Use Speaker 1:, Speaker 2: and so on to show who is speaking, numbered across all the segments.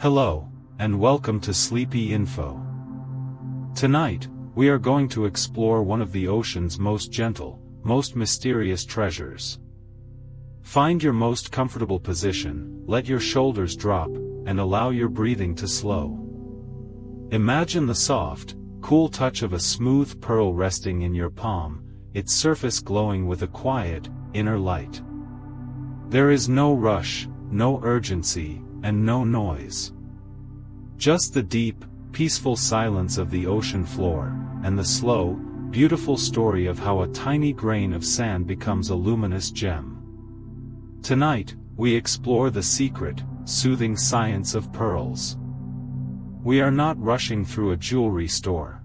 Speaker 1: Hello, and welcome to Sleepy Info. Tonight, we are going to explore one of the ocean's most gentle, most mysterious treasures. Find your most comfortable position, let your shoulders drop, and allow your breathing to slow. Imagine the soft, cool touch of a smooth pearl resting in your palm, its surface glowing with a quiet, inner light. There is no rush, no urgency, and no noise. Just the deep, peaceful silence of the ocean floor, and the slow, beautiful story of how a tiny grain of sand becomes a luminous gem. Tonight, we explore the secret, soothing science of pearls. We are not rushing through a jewelry store.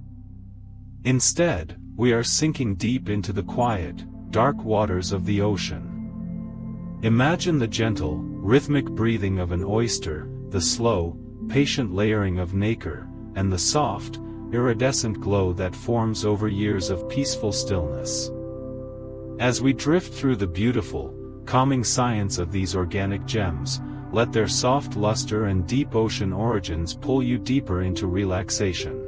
Speaker 1: Instead, we are sinking deep into the quiet, dark waters of the ocean. Imagine the gentle, rhythmic breathing of an oyster, the slow, patient layering of nacre, and the soft, iridescent glow that forms over years of peaceful stillness. As we drift through the beautiful, calming science of these organic gems, let their soft luster and deep ocean origins pull you deeper into relaxation.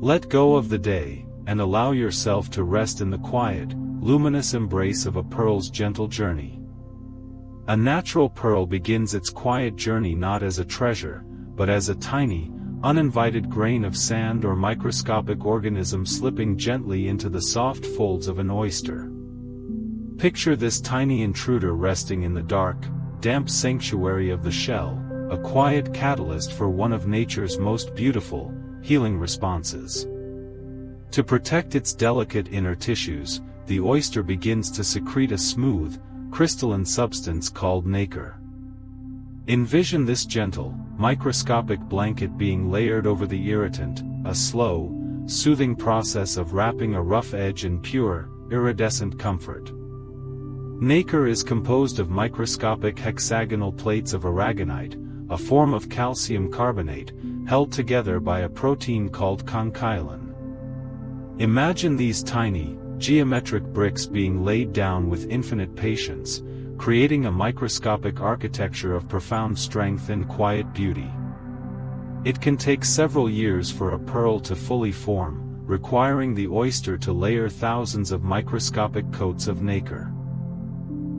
Speaker 1: Let go of the day, and allow yourself to rest in the quiet, luminous embrace of a pearl's gentle journey. A natural pearl begins its quiet journey not as a treasure, but as a tiny, uninvited grain of sand or microscopic organism slipping gently into the soft folds of an oyster. Picture this tiny intruder resting in the dark, damp sanctuary of the shell, a quiet catalyst for one of nature's most beautiful, healing responses. To protect its delicate inner tissues, the oyster begins to secrete a smooth, crystalline substance called nacre. Envision this gentle, microscopic blanket being layered over the irritant, a slow, soothing process of wrapping a rough edge in pure, iridescent comfort. Nacre is composed of microscopic hexagonal plates of aragonite, a form of calcium carbonate, held together by a protein called conchyolin. Imagine these tiny, geometric bricks being laid down with infinite patience, creating a microscopic architecture of profound strength and quiet beauty. It can take several years for a pearl to fully form, requiring the oyster to layer thousands of microscopic coats of nacre.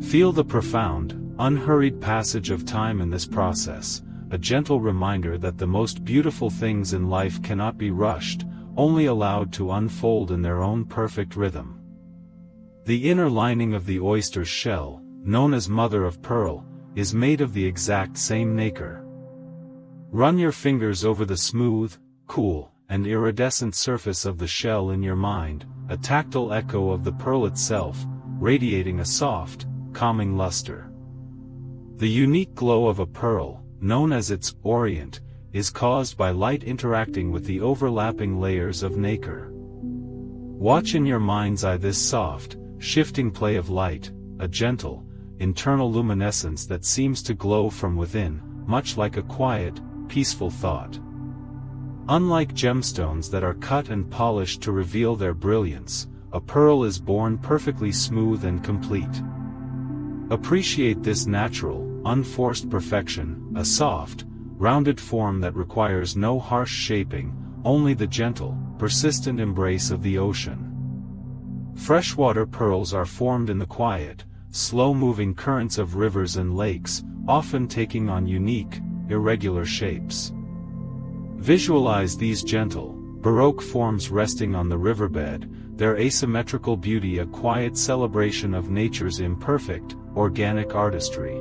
Speaker 1: Feel the profound, unhurried passage of time in this process, a gentle reminder that the most beautiful things in life cannot be rushed, only allowed to unfold in their own perfect rhythm. The inner lining of the oyster's shell, known as mother of pearl, is made of the exact same nacre. Run your fingers over the smooth, cool, and iridescent surface of the shell in your mind, a tactile echo of the pearl itself, radiating a soft, calming luster. The unique glow of a pearl, known as its orient, is caused by light interacting with the overlapping layers of nacre. Watch in your mind's eye this soft, shifting play of light, a gentle, internal luminescence that seems to glow from within, much like a quiet, peaceful thought. Unlike gemstones that are cut and polished to reveal their brilliance, a pearl is born perfectly smooth and complete. Appreciate this natural, unforced perfection, a soft, rounded form that requires no harsh shaping, only the gentle, persistent embrace of the ocean. Freshwater pearls are formed in the quiet, slow-moving currents of rivers and lakes, often taking on unique, irregular shapes. Visualize these gentle, baroque forms resting on the riverbed, their asymmetrical beauty a quiet celebration of nature's imperfect, organic artistry.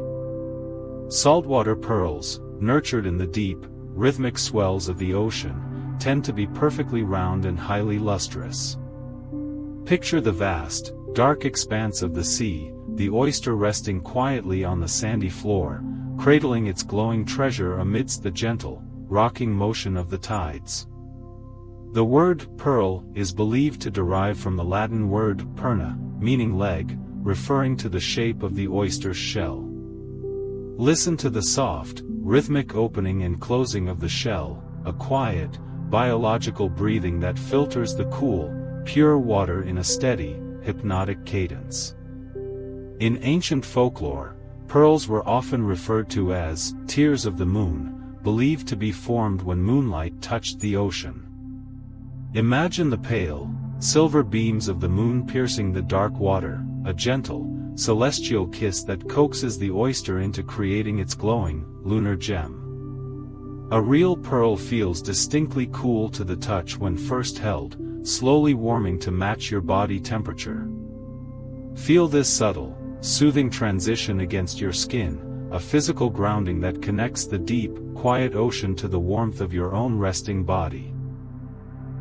Speaker 1: Saltwater pearls, nurtured in the deep, rhythmic swells of the ocean, tend to be perfectly round and highly lustrous. Picture the vast, dark expanse of the sea, the oyster resting quietly on the sandy floor, cradling its glowing treasure amidst the gentle, rocking motion of the tides. The word pearl is believed to derive from the Latin word perna, meaning leg, referring to the shape of the oyster's shell. Listen to the soft, rhythmic opening and closing of the shell, a quiet, biological breathing that filters the cool, pure water in a steady, hypnotic cadence. In ancient folklore, pearls were often referred to as tears of the moon, believed to be formed when moonlight touched the ocean. Imagine the pale, silver beams of the moon piercing the dark water, a gentle, celestial kiss that coaxes the oyster into creating its glowing, lunar gem. A real pearl feels distinctly cool to the touch when first held, slowly warming to match your body temperature. Feel this subtle, soothing transition against your skin, a physical grounding that connects the deep, quiet ocean to the warmth of your own resting body.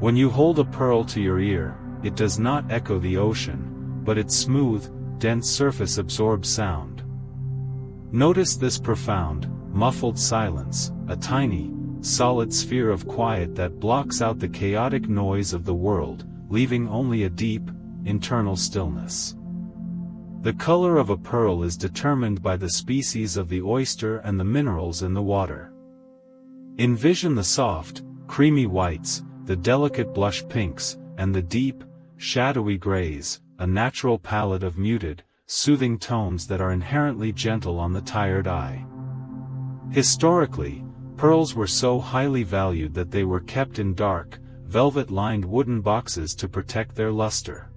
Speaker 1: When you hold a pearl to your ear, it does not echo the ocean, but its smooth, dense surface absorbs sound. Notice this profound, muffled silence, a tiny, solid sphere of quiet that blocks out the chaotic noise of the world, leaving only a deep, internal stillness. The color of a pearl is determined by the species of the oyster and the minerals in the water. Envision the soft, creamy whites, the delicate blush pinks, and the deep, shadowy grays, a natural palette of muted, soothing tones that are inherently gentle on the tired eye. Historically, pearls were so highly valued that they were kept in dark, velvet-lined wooden boxes to protect their luster.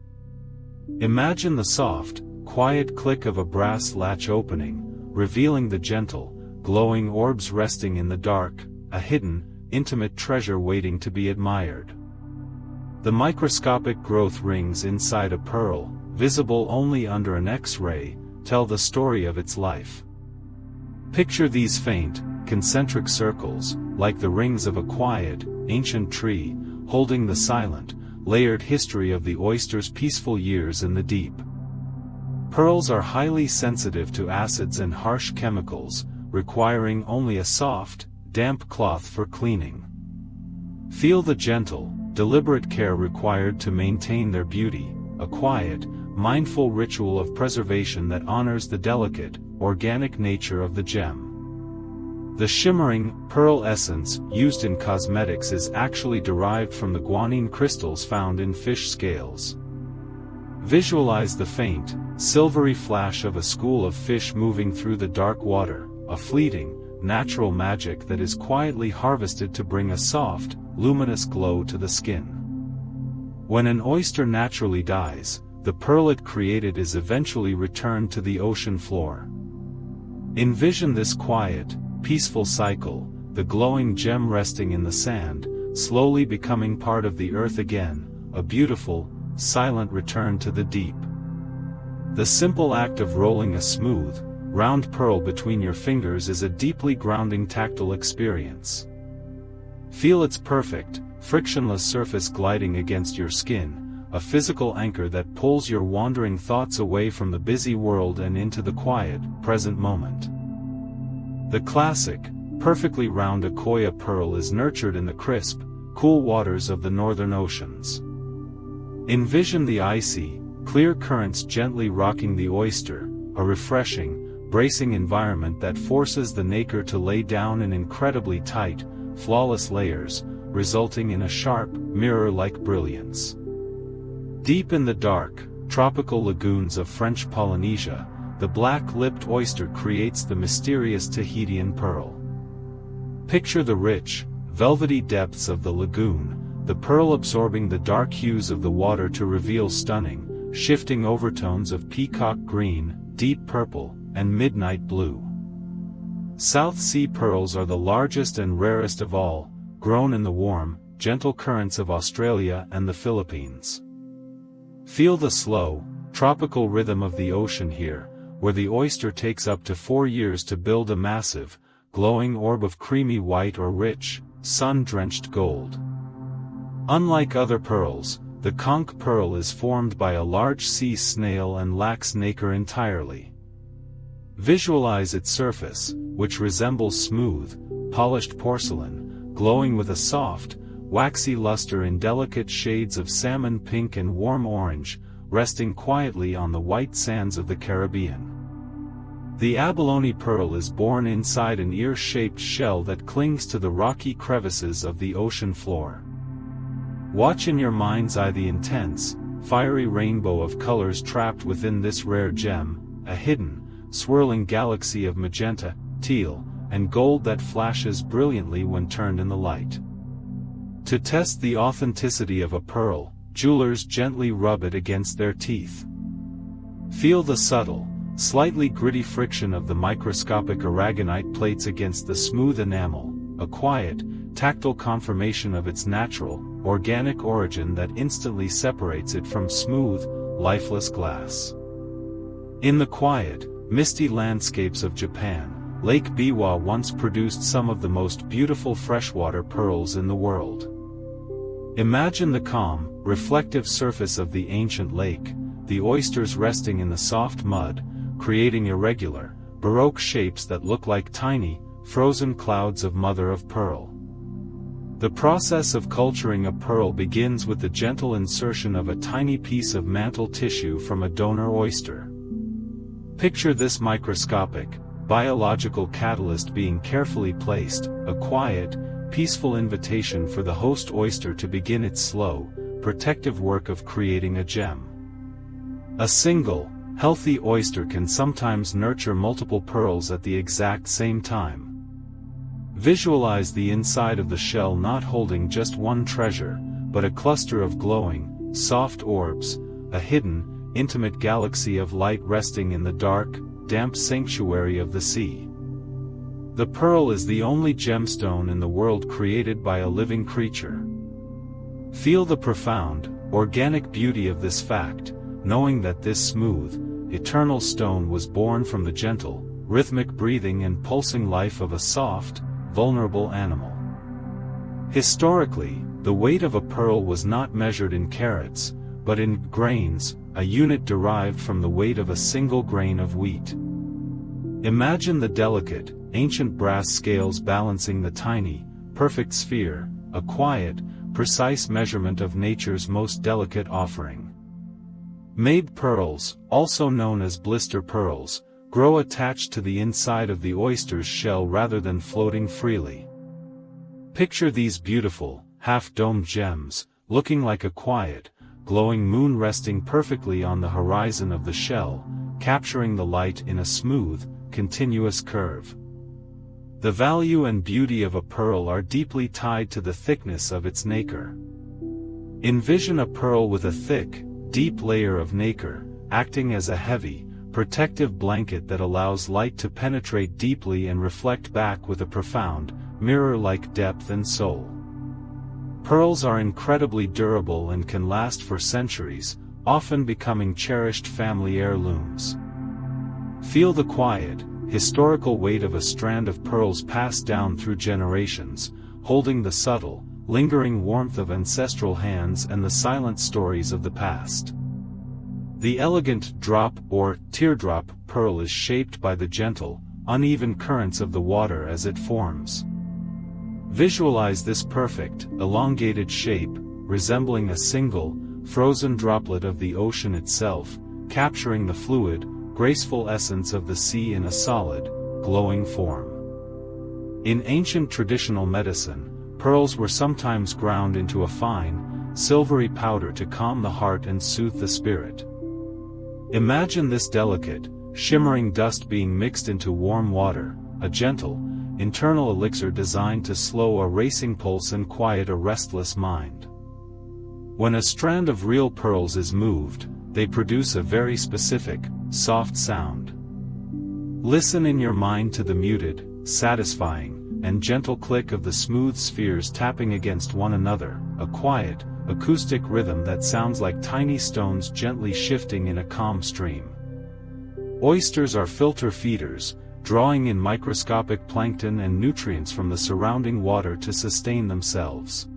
Speaker 1: Imagine the soft, quiet click of a brass latch opening, revealing the gentle, glowing orbs resting in the dark, a hidden, intimate treasure waiting to be admired. The microscopic growth rings inside a pearl, visible only under an X-ray, tell the story of its life. Picture these faint, concentric circles, like the rings of a quiet, ancient tree, holding the silent, layered history of the oyster's peaceful years in the deep. Pearls are highly sensitive to acids and harsh chemicals, requiring only a soft, damp cloth for cleaning. Feel the gentle, deliberate care required to maintain their beauty, a quiet, mindful ritual of preservation that honors the delicate, organic nature of the gem. The shimmering, pearl essence used in cosmetics is actually derived from the guanine crystals found in fish scales. Visualize the faint, silvery flash of a school of fish moving through the dark water, a fleeting, natural magic that is quietly harvested to bring a soft, luminous glow to the skin. When an oyster naturally dies, the pearl it created is eventually returned to the ocean floor. Envision this quiet, peaceful cycle, the glowing gem resting in the sand, slowly becoming part of the earth again, a beautiful, silent return to the deep. The simple act of rolling a smooth, round pearl between your fingers is a deeply grounding tactile experience. Feel its perfect, frictionless surface gliding against your skin, a physical anchor that pulls your wandering thoughts away from the busy world and into the quiet, present moment. The classic, perfectly round Akoya pearl is nurtured in the crisp, cool waters of the northern oceans. Envision the icy, clear currents gently rocking the oyster, a refreshing, bracing environment that forces the nacre to lay down in incredibly tight, flawless layers, resulting in a sharp, mirror-like brilliance. Deep in the dark, tropical lagoons of French Polynesia, the black-lipped oyster creates the mysterious Tahitian pearl. Picture the rich, velvety depths of the lagoon, the pearl absorbing the dark hues of the water to reveal stunning, shifting overtones of peacock green, deep purple, and midnight blue. South Sea pearls are the largest and rarest of all, grown in the warm, gentle currents of Australia and the Philippines. Feel the slow, tropical rhythm of the ocean here, where the oyster takes up to 4 years to build a massive, glowing orb of creamy white or rich, sun-drenched gold. Unlike other pearls, the conch pearl is formed by a large sea snail and lacks nacre entirely. Visualize its surface, which resembles smooth, polished porcelain, glowing with a soft, waxy luster in delicate shades of salmon pink and warm orange, resting quietly on the white sands of the Caribbean. The abalone pearl is born inside an ear-shaped shell that clings to the rocky crevices of the ocean floor. Watch in your mind's eye the intense, fiery rainbow of colors trapped within this rare gem, a hidden, swirling galaxy of magenta, teal, and gold that flashes brilliantly when turned in the light. To test the authenticity of a pearl, jewelers gently rub it against their teeth. Feel the subtle, slightly gritty friction of the microscopic aragonite plates against the smooth enamel, a quiet, tactile confirmation of its natural, organic origin that instantly separates it from smooth, lifeless glass. In the quiet, misty landscapes of Japan, Lake Biwa once produced some of the most beautiful freshwater pearls in the world. Imagine the calm, reflective surface of the ancient lake, the oysters resting in the soft mud, creating irregular, baroque shapes that look like tiny, frozen clouds of mother-of-pearl. The process of culturing a pearl begins with the gentle insertion of a tiny piece of mantle tissue from a donor oyster. Picture this microscopic, biological catalyst being carefully placed, a quiet, peaceful invitation for the host oyster to begin its slow, protective work of creating a gem. A single, healthy oyster can sometimes nurture multiple pearls at the exact same time. Visualize the inside of the shell not holding just one treasure, but a cluster of glowing, soft orbs, a hidden, intimate galaxy of light resting in the dark, damp sanctuary of the sea. The pearl is the only gemstone in the world created by a living creature. Feel the profound, organic beauty of this fact, knowing that this smooth, eternal stone was born from the gentle, rhythmic breathing and pulsing life of a soft, vulnerable animal. Historically, the weight of a pearl was not measured in carats, but in grains, a unit derived from the weight of a single grain of wheat. Imagine the delicate, ancient brass scales balancing the tiny, perfect sphere, a quiet, precise measurement of nature's most delicate offering. Made pearls, also known as blister pearls, grow attached to the inside of the oyster's shell rather than floating freely. Picture these beautiful, half-domed gems, looking like a quiet, glowing moon resting perfectly on the horizon of the shell, capturing the light in a smooth, continuous curve. The value and beauty of a pearl are deeply tied to the thickness of its nacre. Envision a pearl with a thick, deep layer of nacre, acting as a heavy, protective blanket that allows light to penetrate deeply and reflect back with a profound, mirror-like depth and soul. Pearls are incredibly durable and can last for centuries, often becoming cherished family heirlooms. Feel the quiet, historical weight of a strand of pearls passed down through generations, holding the subtle, lingering warmth of ancestral hands and the silent stories of the past. The elegant drop or teardrop pearl is shaped by the gentle, uneven currents of the water as it forms. Visualize this perfect, elongated shape, resembling a single, frozen droplet of the ocean itself, capturing the fluid, graceful essence of the sea in a solid, glowing form. In ancient traditional medicine, pearls were sometimes ground into a fine, silvery powder to calm the heart and soothe the spirit. Imagine this delicate, shimmering dust being mixed into warm water, a gentle, internal elixir designed to slow a racing pulse and quiet a restless mind. When a strand of real pearls is moved, they produce a very specific, soft sound. Listen in your mind to the muted, satisfying, and gentle click of the smooth spheres tapping against one another, a quiet, acoustic rhythm that sounds like tiny stones gently shifting in a calm stream. Oysters are filter feeders, drawing in microscopic plankton and nutrients from the surrounding water to sustain themselves.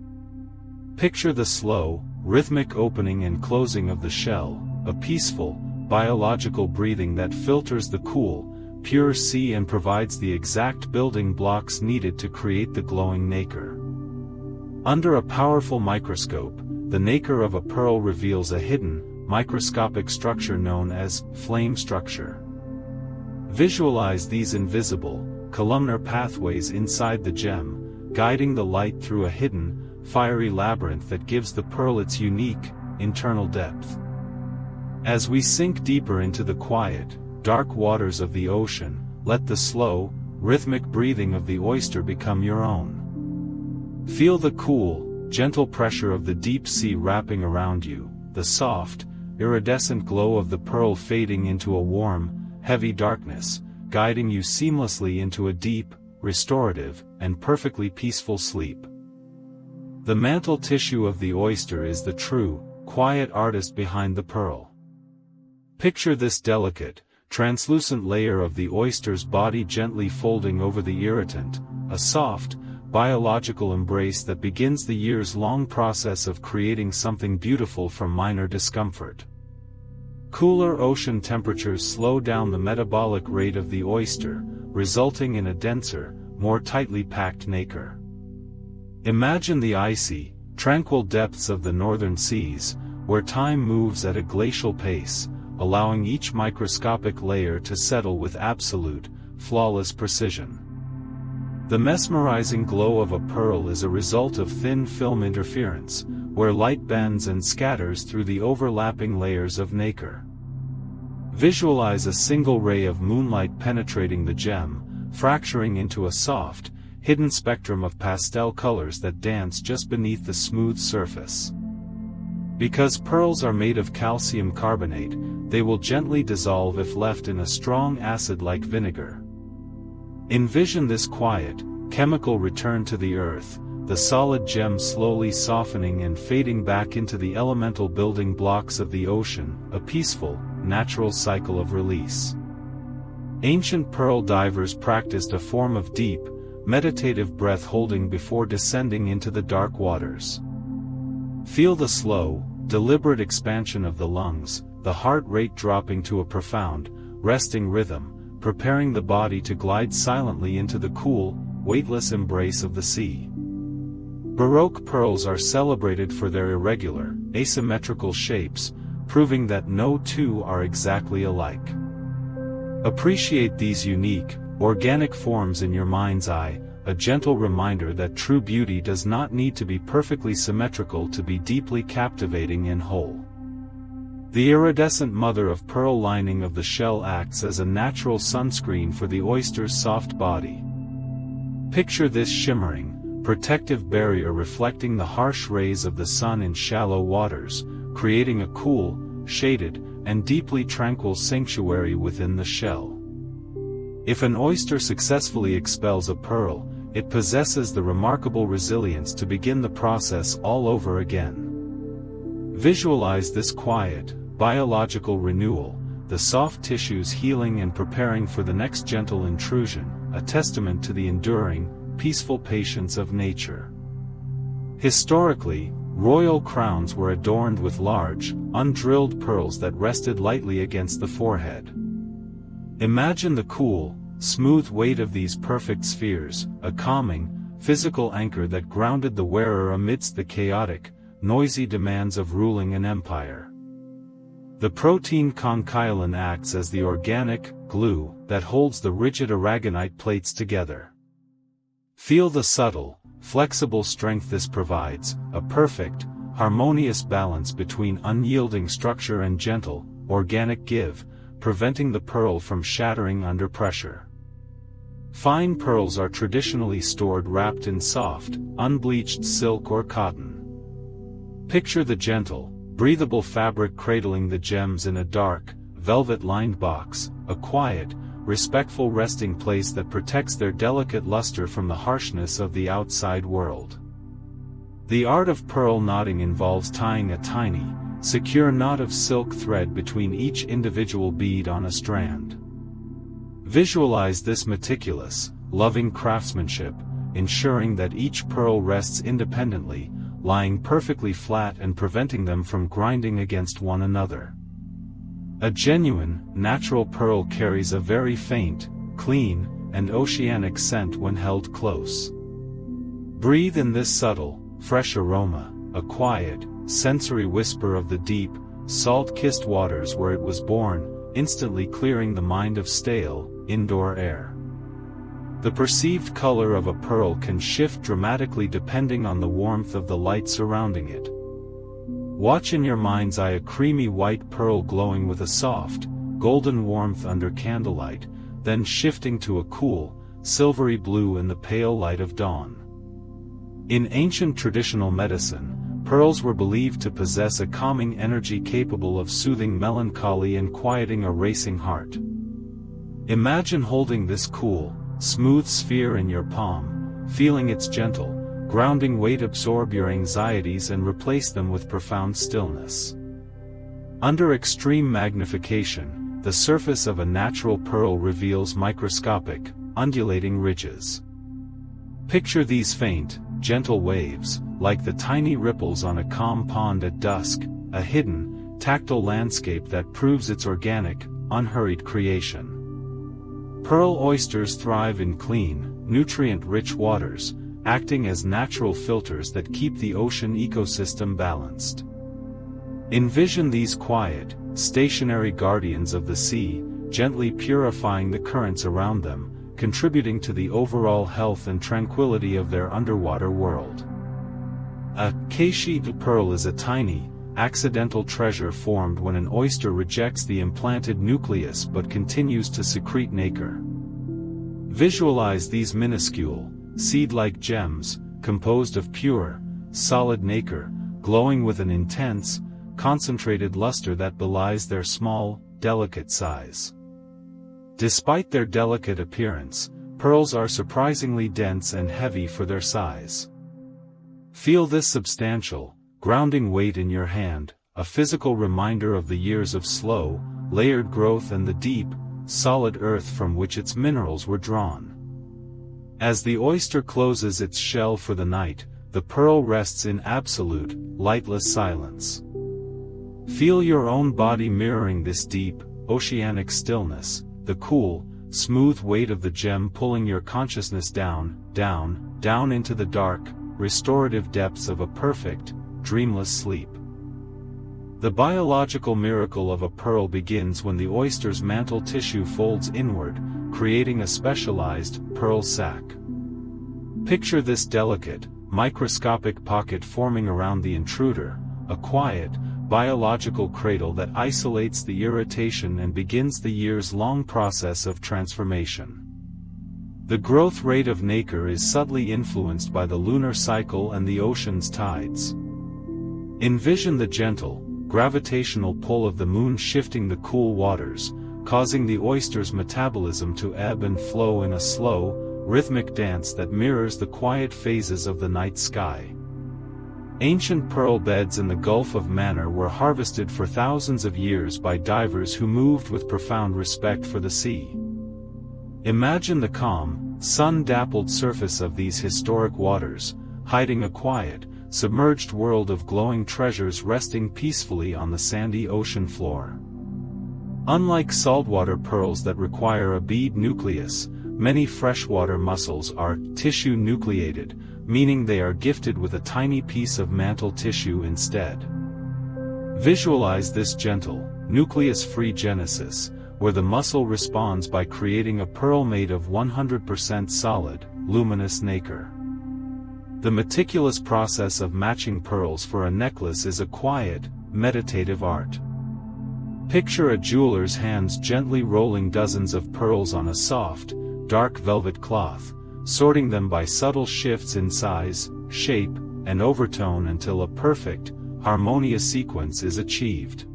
Speaker 1: Picture the slow, rhythmic opening and closing of the shell, a peaceful, biological breathing that filters the cool, pure sea and provides the exact building blocks needed to create the glowing nacre. Under a powerful microscope, the nacre of a pearl reveals a hidden, microscopic structure known as flame structure. Visualize these invisible, columnar pathways inside the gem, guiding the light through a hidden, fiery labyrinth that gives the pearl its unique, internal depth. As we sink deeper into the quiet, dark waters of the ocean, let the slow, rhythmic breathing of the oyster become your own. Feel the cool, gentle pressure of the deep sea wrapping around you, the soft, iridescent glow of the pearl fading into a warm, heavy darkness, guiding you seamlessly into a deep, restorative, and perfectly peaceful sleep. The mantle tissue of the oyster is the true, quiet artist behind the pearl. Picture this delicate, translucent layer of the oyster's body gently folding over the irritant, a soft, biological embrace that begins the years-long process of creating something beautiful from minor discomfort. Cooler ocean temperatures slow down the metabolic rate of the oyster, resulting in a denser, more tightly packed nacre. Imagine the icy, tranquil depths of the northern seas, where time moves at a glacial pace, allowing each microscopic layer to settle with absolute, flawless precision. The mesmerizing glow of a pearl is a result of thin film interference, where light bends and scatters through the overlapping layers of nacre. Visualize a single ray of moonlight penetrating the gem, fracturing into a soft, hidden spectrum of pastel colors that dance just beneath the smooth surface. Because pearls are made of calcium carbonate, they will gently dissolve if left in a strong acid like vinegar. Envision this quiet, chemical return to the earth, the solid gem slowly softening and fading back into the elemental building blocks of the ocean, a peaceful, natural cycle of release. Ancient pearl divers practiced a form of deep, meditative breath holding before descending into the dark waters. Feel the slow, deliberate expansion of the lungs, the heart rate dropping to a profound, resting rhythm, preparing the body to glide silently into the cool, weightless embrace of the sea. Baroque pearls are celebrated for their irregular, asymmetrical shapes, proving that no two are exactly alike. Appreciate these unique, organic forms in your mind's eye, a gentle reminder that true beauty does not need to be perfectly symmetrical to be deeply captivating and whole. The iridescent mother-of-pearl lining of the shell acts as a natural sunscreen for the oyster's soft body. Picture this shimmering, protective barrier reflecting the harsh rays of the sun in shallow waters, creating a cool, shaded, and deeply tranquil sanctuary within the shell. If an oyster successfully expels a pearl, it possesses the remarkable resilience to begin the process all over again. Visualize this quiet, biological renewal, the soft tissues healing and preparing for the next gentle intrusion, a testament to the enduring, peaceful patience of nature. Historically, royal crowns were adorned with large, undrilled pearls that rested lightly against the forehead. Imagine the cool, smooth weight of these perfect spheres, a calming, physical anchor that grounded the wearer amidst the chaotic, noisy demands of ruling an empire. The protein conchiolin acts as the organic glue that holds the rigid aragonite plates together. Feel the subtle, flexible strength this provides, a perfect, harmonious balance between unyielding structure and gentle, organic give, preventing the pearl from shattering under pressure. Fine pearls are traditionally stored wrapped in soft, unbleached silk or cotton. Picture the gentle, breathable fabric cradling the gems in a dark, velvet-lined box, a quiet, respectful resting place that protects their delicate luster from the harshness of the outside world. The art of pearl knotting involves tying a tiny, secure knot of silk thread between each individual bead on a strand. Visualize this meticulous, loving craftsmanship, ensuring that each pearl rests independently, lying perfectly flat and preventing them from grinding against one another. A genuine, natural pearl carries a very faint, clean, and oceanic scent when held close. Breathe in this subtle, fresh aroma, a quiet, sensory whisper of the deep, salt-kissed waters where it was born, instantly clearing the mind of stale, indoor air. The perceived color of a pearl can shift dramatically depending on the warmth of the light surrounding it. Watch in your mind's eye a creamy white pearl glowing with a soft, golden warmth under candlelight, then shifting to a cool, silvery blue in the pale light of dawn. In ancient traditional medicine, pearls were believed to possess a calming energy capable of soothing melancholy and quieting a racing heart. Imagine holding this cool, smooth sphere in your palm, feeling its gentle, grounding weight absorb your anxieties and replace them with profound stillness. Under extreme magnification, the surface of a natural pearl reveals microscopic, undulating ridges. Picture these faint, gentle waves, like the tiny ripples on a calm pond at dusk, a hidden, tactile landscape that proves its organic, unhurried creation. Pearl oysters thrive in clean, nutrient-rich waters, acting as natural filters that keep the ocean ecosystem balanced. Envision these quiet, stationary guardians of the sea, gently purifying the currents around them, contributing to the overall health and tranquility of their underwater world. A case-shaped pearl is a tiny, accidental treasure formed when an oyster rejects the implanted nucleus but continues to secrete nacre. Visualize these minuscule, seed-like gems, composed of pure, solid nacre, glowing with an intense, concentrated luster that belies their small, delicate size. Despite their delicate appearance, pearls are surprisingly dense and heavy for their size. Feel this substantial, grounding weight in your hand, a physical reminder of the years of slow, layered growth and the deep, solid earth from which its minerals were drawn. As the oyster closes its shell for the night, the pearl rests in absolute, lightless silence. Feel your own body mirroring this deep, oceanic stillness, the cool, smooth weight of the gem pulling your consciousness down, down, down into the dark, restorative depths of a perfect, dreamless sleep. The biological miracle of a pearl begins when the oyster's mantle tissue folds inward, creating a specialized, pearl sac. Picture this delicate, microscopic pocket forming around the intruder, a quiet, biological cradle that isolates the irritation and begins the years-long process of transformation. The growth rate of nacre is subtly influenced by the lunar cycle and the ocean's tides. Envision the gentle, gravitational pull of the moon shifting the cool waters, causing the oyster's metabolism to ebb and flow in a slow, rhythmic dance that mirrors the quiet phases of the night sky. Ancient pearl beds in the Gulf of Mannar were harvested for thousands of years by divers who moved with profound respect for the sea. Imagine the calm, sun-dappled surface of these historic waters, hiding a quiet, submerged world of glowing treasures resting peacefully on the sandy ocean floor. Unlike saltwater pearls that require a bead nucleus, many freshwater mussels are tissue nucleated, meaning they are gifted with a tiny piece of mantle tissue instead. Visualize this gentle, nucleus-free genesis, where the mussel responds by creating a pearl made of 100% solid, luminous nacre. The meticulous process of matching pearls for a necklace is a quiet, meditative art. Picture a jeweler's hands gently rolling dozens of pearls on a soft, dark velvet cloth, sorting them by subtle shifts in size, shape, and overtone until a perfect, harmonious sequence is achieved.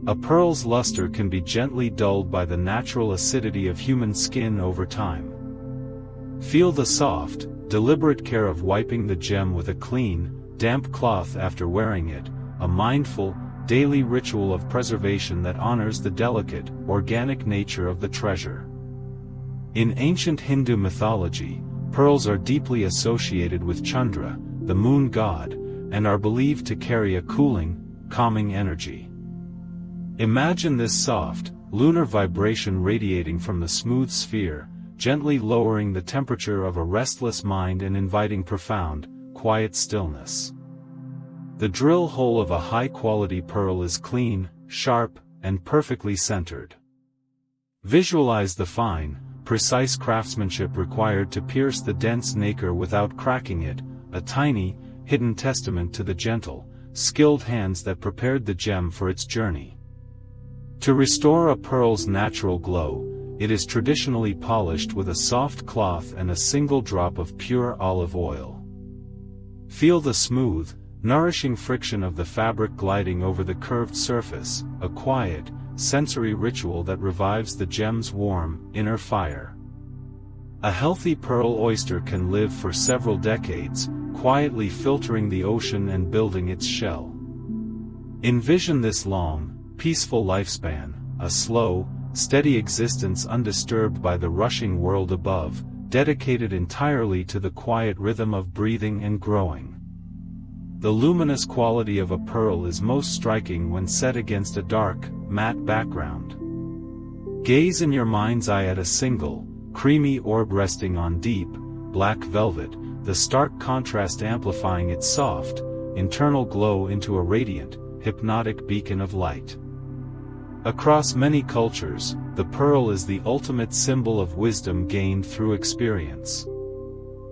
Speaker 1: A pearl's luster can be gently dulled by the natural acidity of human skin over time. Feel the soft, deliberate care of wiping the gem with a clean, damp cloth after wearing it, a mindful, daily ritual of preservation that honors the delicate, organic nature of the treasure. In ancient Hindu mythology, pearls are deeply associated with Chandra, the moon god, and are believed to carry a cooling, calming energy. Imagine this soft, lunar vibration radiating from the smooth sphere, gently lowering the temperature of a restless mind and inviting profound, quiet stillness. The drill hole of a high-quality pearl is clean, sharp, and perfectly centered. Visualize the fine, precise craftsmanship required to pierce the dense nacre without cracking it, a tiny, hidden testament to the gentle, skilled hands that prepared the gem for its journey. To restore a pearl's natural glow, it is traditionally polished with a soft cloth and a single drop of pure olive oil. Feel the smooth, nourishing friction of the fabric gliding over the curved surface, a quiet, sensory ritual that revives the gem's warm, inner fire. A healthy pearl oyster can live for several decades, quietly filtering the ocean and building its shell. Envision this long, peaceful lifespan, a slow, steady existence undisturbed by the rushing world above, dedicated entirely to the quiet rhythm of breathing and growing. The luminous quality of a pearl is most striking when set against a dark, matte background. Gaze in your mind's eye at a single, creamy orb resting on deep, black velvet, the stark contrast amplifying its soft, internal glow into a radiant, hypnotic beacon of light. Across many cultures, the pearl is the ultimate symbol of wisdom gained through experience.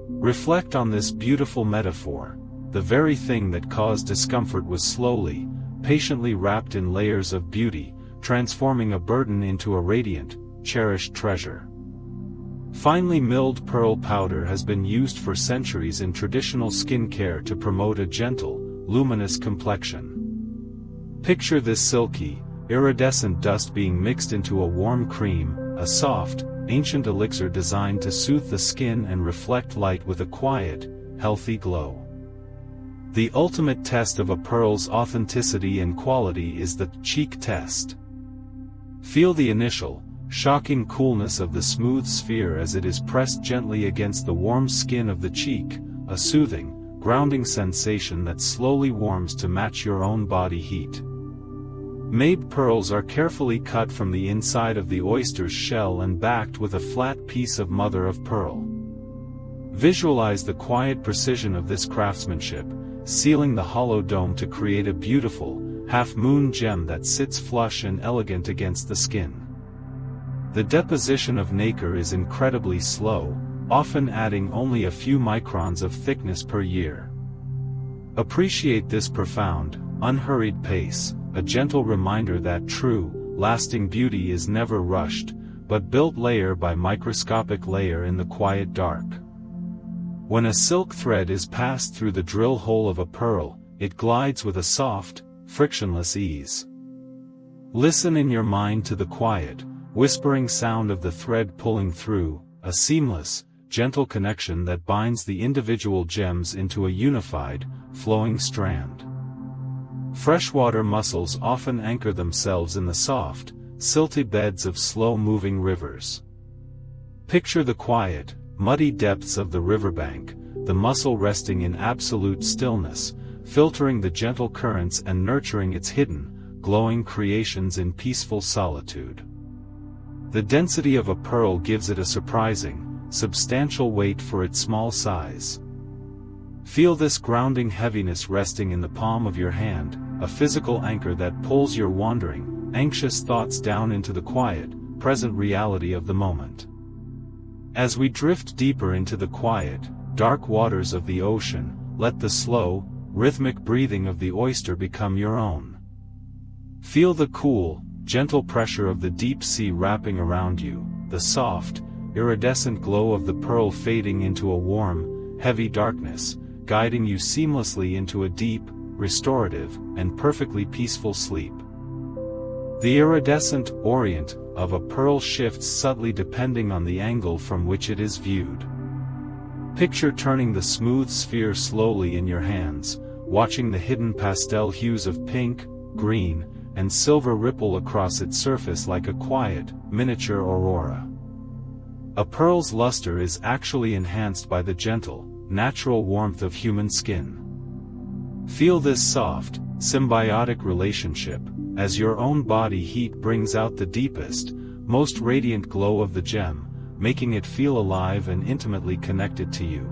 Speaker 1: Reflect on this beautiful metaphor. The very thing that caused discomfort was slowly, patiently wrapped in layers of beauty, transforming a burden into a radiant, cherished treasure. Finely milled pearl powder has been used for centuries in traditional skincare to promote a gentle, luminous complexion. Picture this silky, iridescent dust being mixed into a warm cream, a soft, ancient elixir designed to soothe the skin and reflect light with a quiet, healthy glow. The ultimate test of a pearl's authenticity and quality is the cheek test. Feel the initial, shocking coolness of the smooth sphere as it is pressed gently against the warm skin of the cheek, a soothing, grounding sensation that slowly warms to match your own body heat. Made pearls are carefully cut from the inside of the oyster's shell and backed with a flat piece of mother of pearl. Visualize the quiet precision of this craftsmanship, sealing the hollow dome to create a beautiful, half-moon gem that sits flush and elegant against the skin. The deposition of nacre is incredibly slow, often adding only a few microns of thickness per year. Appreciate this profound, unhurried pace, a gentle reminder that true, lasting beauty is never rushed, but built layer by microscopic layer in the quiet dark. When a silk thread is passed through the drill hole of a pearl, it glides with a soft, frictionless ease. Listen in your mind to the quiet, whispering sound of the thread pulling through, a seamless, gentle connection that binds the individual gems into a unified, flowing strand. Freshwater mussels often anchor themselves in the soft, silty beds of slow-moving rivers. Picture the quiet, muddy depths of the riverbank, the mussel resting in absolute stillness, filtering the gentle currents and nurturing its hidden, glowing creations in peaceful solitude. The density of a pearl gives it a surprising, substantial weight for its small size. Feel this grounding heaviness resting in the palm of your hand, a physical anchor that pulls your wandering, anxious thoughts down into the quiet, present reality of the moment. As we drift deeper into the quiet, dark waters of the ocean, let the slow, rhythmic breathing of the oyster become your own. Feel the cool, gentle pressure of the deep sea wrapping around you, the soft, iridescent glow of the pearl fading into a warm, heavy darkness, guiding you seamlessly into a deep, restorative, and perfectly peaceful sleep. The iridescent orient of a pearl shifts subtly depending on the angle from which it is viewed. Picture turning the smooth sphere slowly in your hands, watching the hidden pastel hues of pink, green, and silver ripple across its surface like a quiet, miniature aurora. A pearl's luster is actually enhanced by the gentle, natural warmth of human skin. Feel this soft, symbiotic relationship, as your own body heat brings out the deepest, most radiant glow of the gem, making it feel alive and intimately connected to you.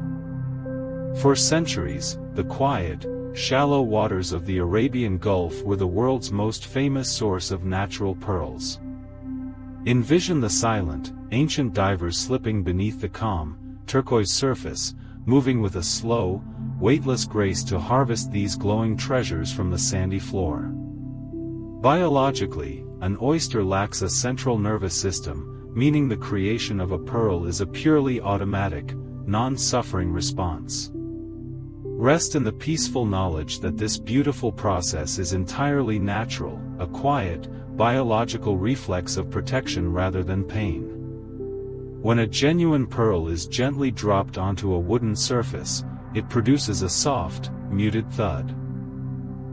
Speaker 1: For centuries, the quiet, shallow waters of the Arabian Gulf were the world's most famous source of natural pearls. Envision the silent, ancient divers slipping beneath the calm, turquoise surface, moving with a slow, weightless grace to harvest these glowing treasures from the sandy floor. Biologically, an oyster lacks a central nervous system, meaning the creation of a pearl is a purely automatic, non-suffering response. Rest in the peaceful knowledge that this beautiful process is entirely natural, a quiet, biological reflex of protection rather than pain. When a genuine pearl is gently dropped onto a wooden surface, it produces a soft, muted thud.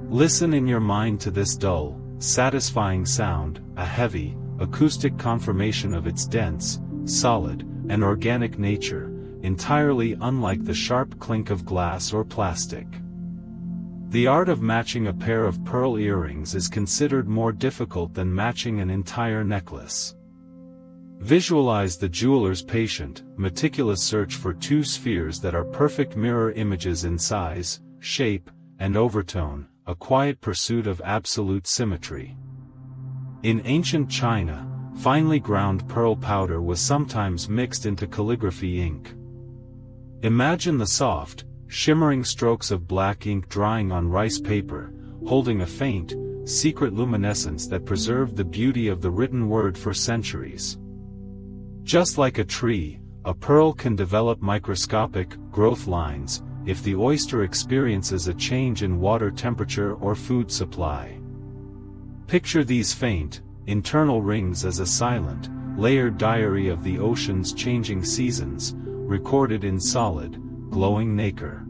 Speaker 1: Listen in your mind to this dull, satisfying sound, a heavy, acoustic confirmation of its dense, solid, and organic nature, entirely unlike the sharp clink of glass or plastic. The art of matching a pair of pearl earrings is considered more difficult than matching an entire necklace. Visualize the jeweler's patient, meticulous search for two spheres that are perfect mirror images in size, shape, and overtone, a quiet pursuit of absolute symmetry. In ancient China, finely ground pearl powder was sometimes mixed into calligraphy ink. Imagine the soft, shimmering strokes of black ink drying on rice paper, holding a faint, secret luminescence that preserved the beauty of the written word for centuries. Just like a tree, a pearl can develop microscopic growth lines if the oyster experiences a change in water temperature or food supply. Picture these faint, internal rings as a silent, layered diary of the ocean's changing seasons, recorded in solid, glowing nacre.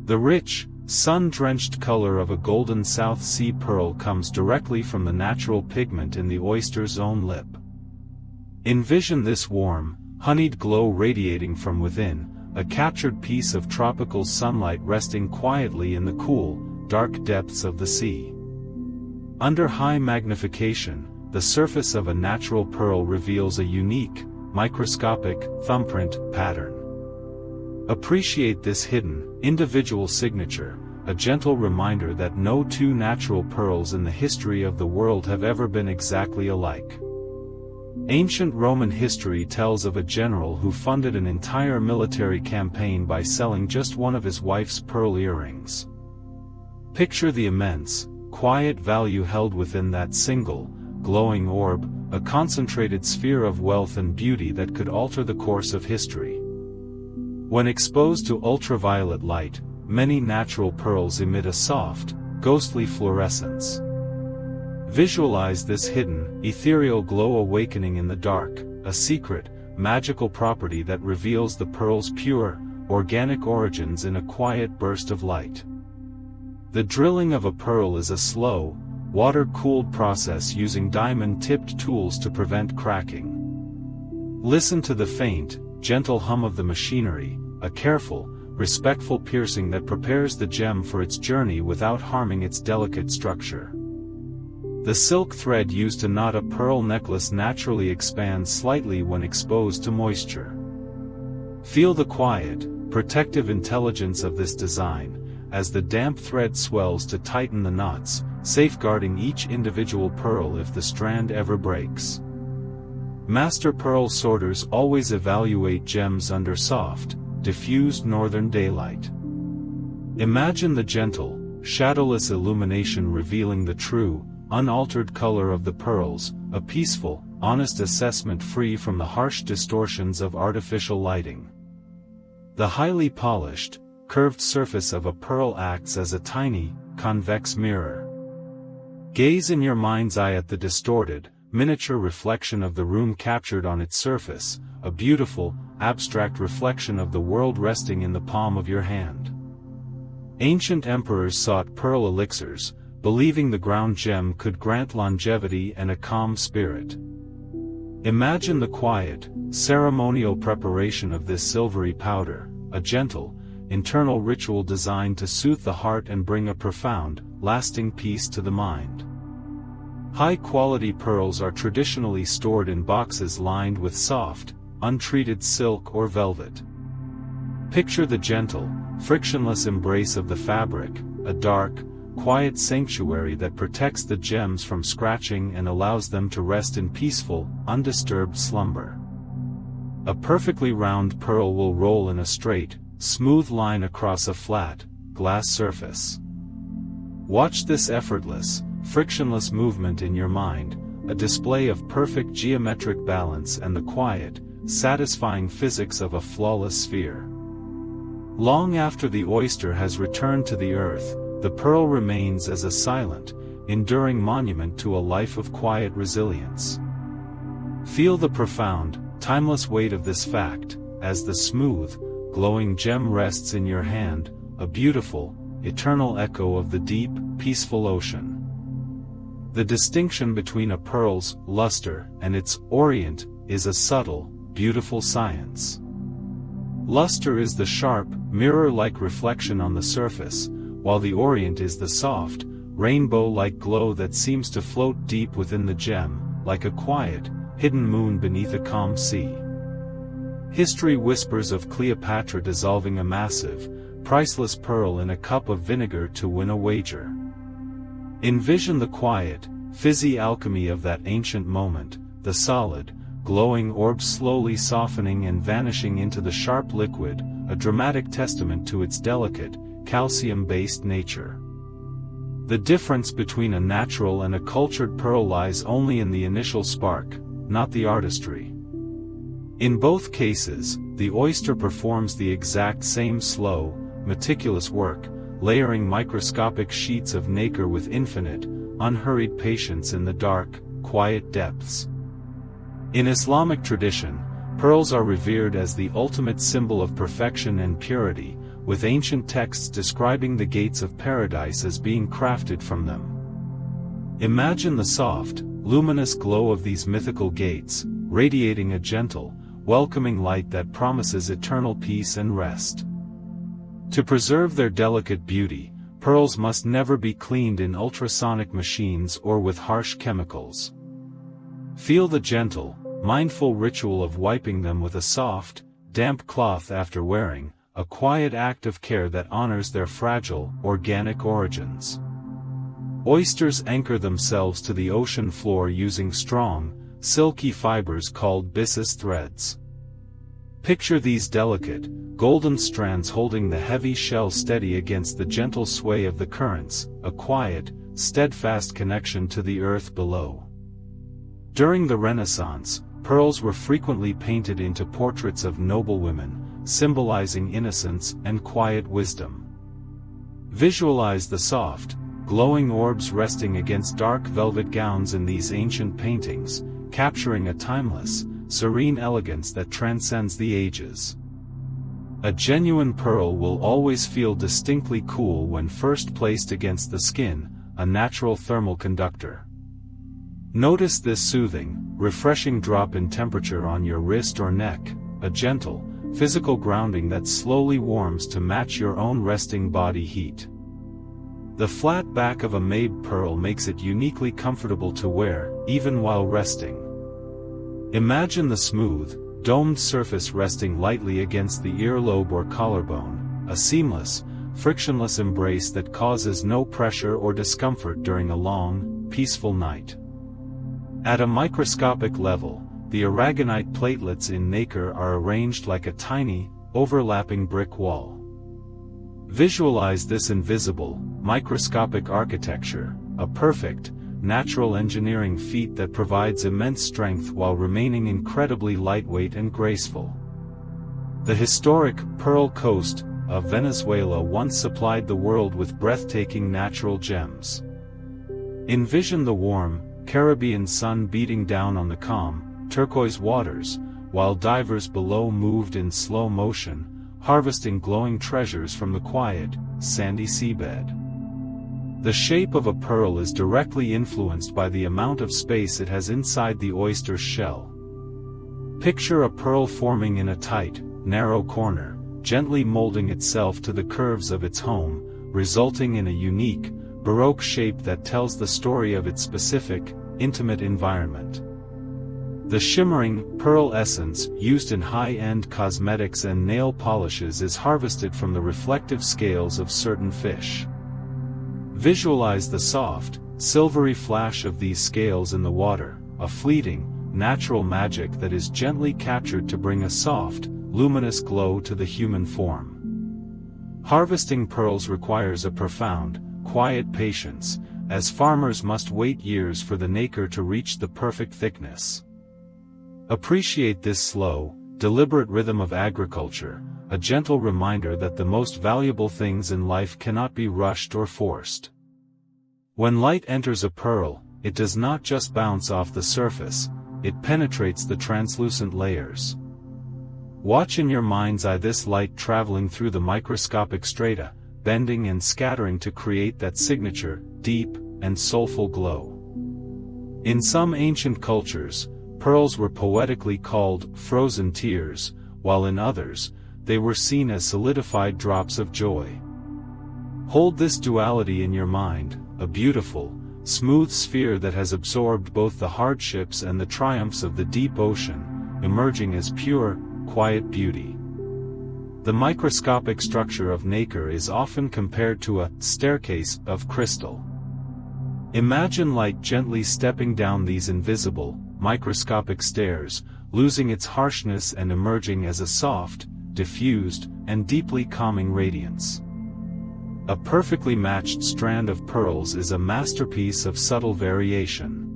Speaker 1: The rich, sun-drenched color of a golden South Sea pearl comes directly from the natural pigment in the oyster's own lip. Envision this warm, honeyed glow radiating from within, a captured piece of tropical sunlight resting quietly in the cool, dark depths of the sea. Under high magnification, the surface of a natural pearl reveals a unique, microscopic, thumbprint pattern. Appreciate this hidden, individual signature, a gentle reminder that no two natural pearls in the history of the world have ever been exactly alike. Ancient Roman history tells of a general who funded an entire military campaign by selling just one of his wife's pearl earrings. Picture the immense, quiet value held within that single, glowing orb, a concentrated sphere of wealth and beauty that could alter the course of history. When exposed to ultraviolet light, many natural pearls emit a soft, ghostly fluorescence. Visualize this hidden, ethereal glow awakening in the dark, a secret, magical property that reveals the pearl's pure, organic origins in a quiet burst of light. The drilling of a pearl is a slow, water-cooled process using diamond-tipped tools to prevent cracking. Listen to the faint, gentle hum of the machinery, a careful, respectful piercing that prepares the gem for its journey without harming its delicate structure. The silk thread used to knot a pearl necklace naturally expands slightly when exposed to moisture. Feel the quiet, protective intelligence of this design, as the damp thread swells to tighten the knots, safeguarding each individual pearl if the strand ever breaks. Master pearl sorters always evaluate gems under soft, diffused northern daylight. Imagine the gentle, shadowless illumination revealing the true, unaltered color of the pearls, a peaceful, honest assessment free from the harsh distortions of artificial lighting. The highly polished, curved surface of a pearl acts as a tiny, convex mirror. Gaze in your mind's eye at the distorted, miniature reflection of the room captured on its surface, a beautiful, abstract reflection of the world resting in the palm of your hand. Ancient emperors sought pearl elixirs, believing the ground gem could grant longevity and a calm spirit. Imagine the quiet, ceremonial preparation of this silvery powder, a gentle, internal ritual designed to soothe the heart and bring a profound, lasting peace to the mind. High-quality pearls are traditionally stored in boxes lined with soft, untreated silk or velvet. Picture the gentle, frictionless embrace of the fabric, a dark, quiet sanctuary that protects the gems from scratching and allows them to rest in peaceful, undisturbed slumber. A perfectly round pearl will roll in a straight, smooth line across a flat, glass surface. Watch this effortless, frictionless movement in your mind, a display of perfect geometric balance and the quiet, satisfying physics of a flawless sphere. Long after the oyster has returned to the earth, the pearl remains as a silent, enduring monument to a life of quiet resilience. Feel the profound, timeless weight of this fact, as the smooth, glowing gem rests in your hand, a beautiful, eternal echo of the deep, peaceful ocean. The distinction between a pearl's luster and its orient is a subtle, beautiful science. Luster is the sharp, mirror-like reflection on the surface, while the orient is the soft, rainbow-like glow that seems to float deep within the gem, like a quiet, hidden moon beneath a calm sea. History whispers of Cleopatra dissolving a massive, priceless pearl in a cup of vinegar to win a wager. Envision the quiet, fizzy alchemy of that ancient moment, the solid, glowing orb slowly softening and vanishing into the sharp liquid, a dramatic testament to its delicate, calcium-based nature. The difference between a natural and a cultured pearl lies only in the initial spark, not the artistry. In both cases, the oyster performs the exact same slow, meticulous work, layering microscopic sheets of nacre with infinite, unhurried patience in the dark, quiet depths. In Islamic tradition, pearls are revered as the ultimate symbol of perfection and purity, with ancient texts describing the gates of paradise as being crafted from them. Imagine the soft, luminous glow of these mythical gates, radiating a gentle, welcoming light that promises eternal peace and rest. To preserve their delicate beauty, pearls must never be cleaned in ultrasonic machines or with harsh chemicals. Feel the gentle, mindful ritual of wiping them with a soft, damp cloth after wearing, a quiet act of care that honors their fragile, organic origins. Oysters anchor themselves to the ocean floor using strong, silky fibers called byssus threads. Picture these delicate, golden strands holding the heavy shell steady against the gentle sway of the currents, a quiet, steadfast connection to the earth below. During the Renaissance, pearls were frequently painted into portraits of noble women, symbolizing innocence and quiet wisdom. Visualize the soft, glowing orbs resting against dark velvet gowns in these ancient paintings, capturing a timeless, serene elegance that transcends the ages. A genuine pearl will always feel distinctly cool when first placed against the skin, a natural thermal conductor. Notice this soothing, refreshing drop in temperature on your wrist or neck, a gentle, physical grounding that slowly warms to match your own resting body heat. The flat back of a made pearl makes it uniquely comfortable to wear, even while resting. Imagine the smooth, domed surface resting lightly against the earlobe or collarbone, a seamless, frictionless embrace that causes no pressure or discomfort during a long, peaceful night. At a microscopic level, the aragonite platelets in nacre are arranged like a tiny, overlapping brick wall. Visualize this invisible, microscopic architecture, a perfect, natural engineering feat that provides immense strength while remaining incredibly lightweight and graceful. The historic Pearl Coast of Venezuela once supplied the world with breathtaking natural gems. Envision the warm, Caribbean sun beating down on the calm, turquoise waters, while divers below moved in slow motion, harvesting glowing treasures from the quiet, sandy seabed. The shape of a pearl is directly influenced by the amount of space it has inside the oyster's shell. Picture a pearl forming in a tight, narrow corner, gently molding itself to the curves of its home, resulting in a unique, Baroque shape that tells the story of its specific, intimate environment. The shimmering, pearl essence used in high-end cosmetics and nail polishes is harvested from the reflective scales of certain fish. Visualize the soft, silvery flash of these scales in the water, a fleeting, natural magic that is gently captured to bring a soft, luminous glow to the human form. Harvesting pearls requires a profound, quiet patience, as farmers must wait years for the nacre to reach the perfect thickness. Appreciate this slow, deliberate rhythm of agriculture, a gentle reminder that the most valuable things in life cannot be rushed or forced. When light enters a pearl, it does not just bounce off the surface, it penetrates the translucent layers. Watch in your mind's eye this light traveling through the microscopic strata, bending and scattering to create that signature, deep, and soulful glow. In some ancient cultures, pearls were poetically called frozen tears, while in others, they were seen as solidified drops of joy. Hold this duality in your mind, a beautiful, smooth sphere that has absorbed both the hardships and the triumphs of the deep ocean, emerging as pure, quiet beauty. The microscopic structure of nacre is often compared to a staircase of crystal. Imagine light gently stepping down these invisible, microscopic stairs, losing its harshness and emerging as a soft, diffused, and deeply calming radiance. A perfectly matched strand of pearls is a masterpiece of subtle variation.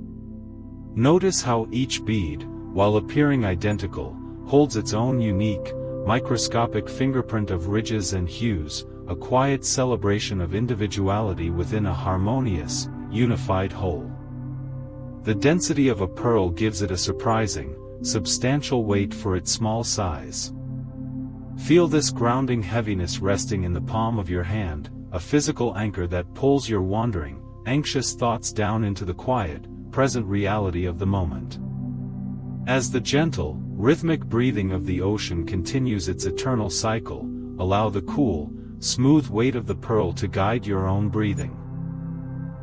Speaker 1: Notice how each bead, while appearing identical, holds its own unique, microscopic fingerprint of ridges and hues, a quiet celebration of individuality within a harmonious, unified whole. The density of a pearl gives it a surprising, substantial weight for its small size. Feel this grounding heaviness resting in the palm of your hand, a physical anchor that pulls your wandering, anxious thoughts down into the quiet, present reality of the moment. As the gentle, rhythmic breathing of the ocean continues its eternal cycle, allow the cool, smooth weight of the pearl to guide your own breathing.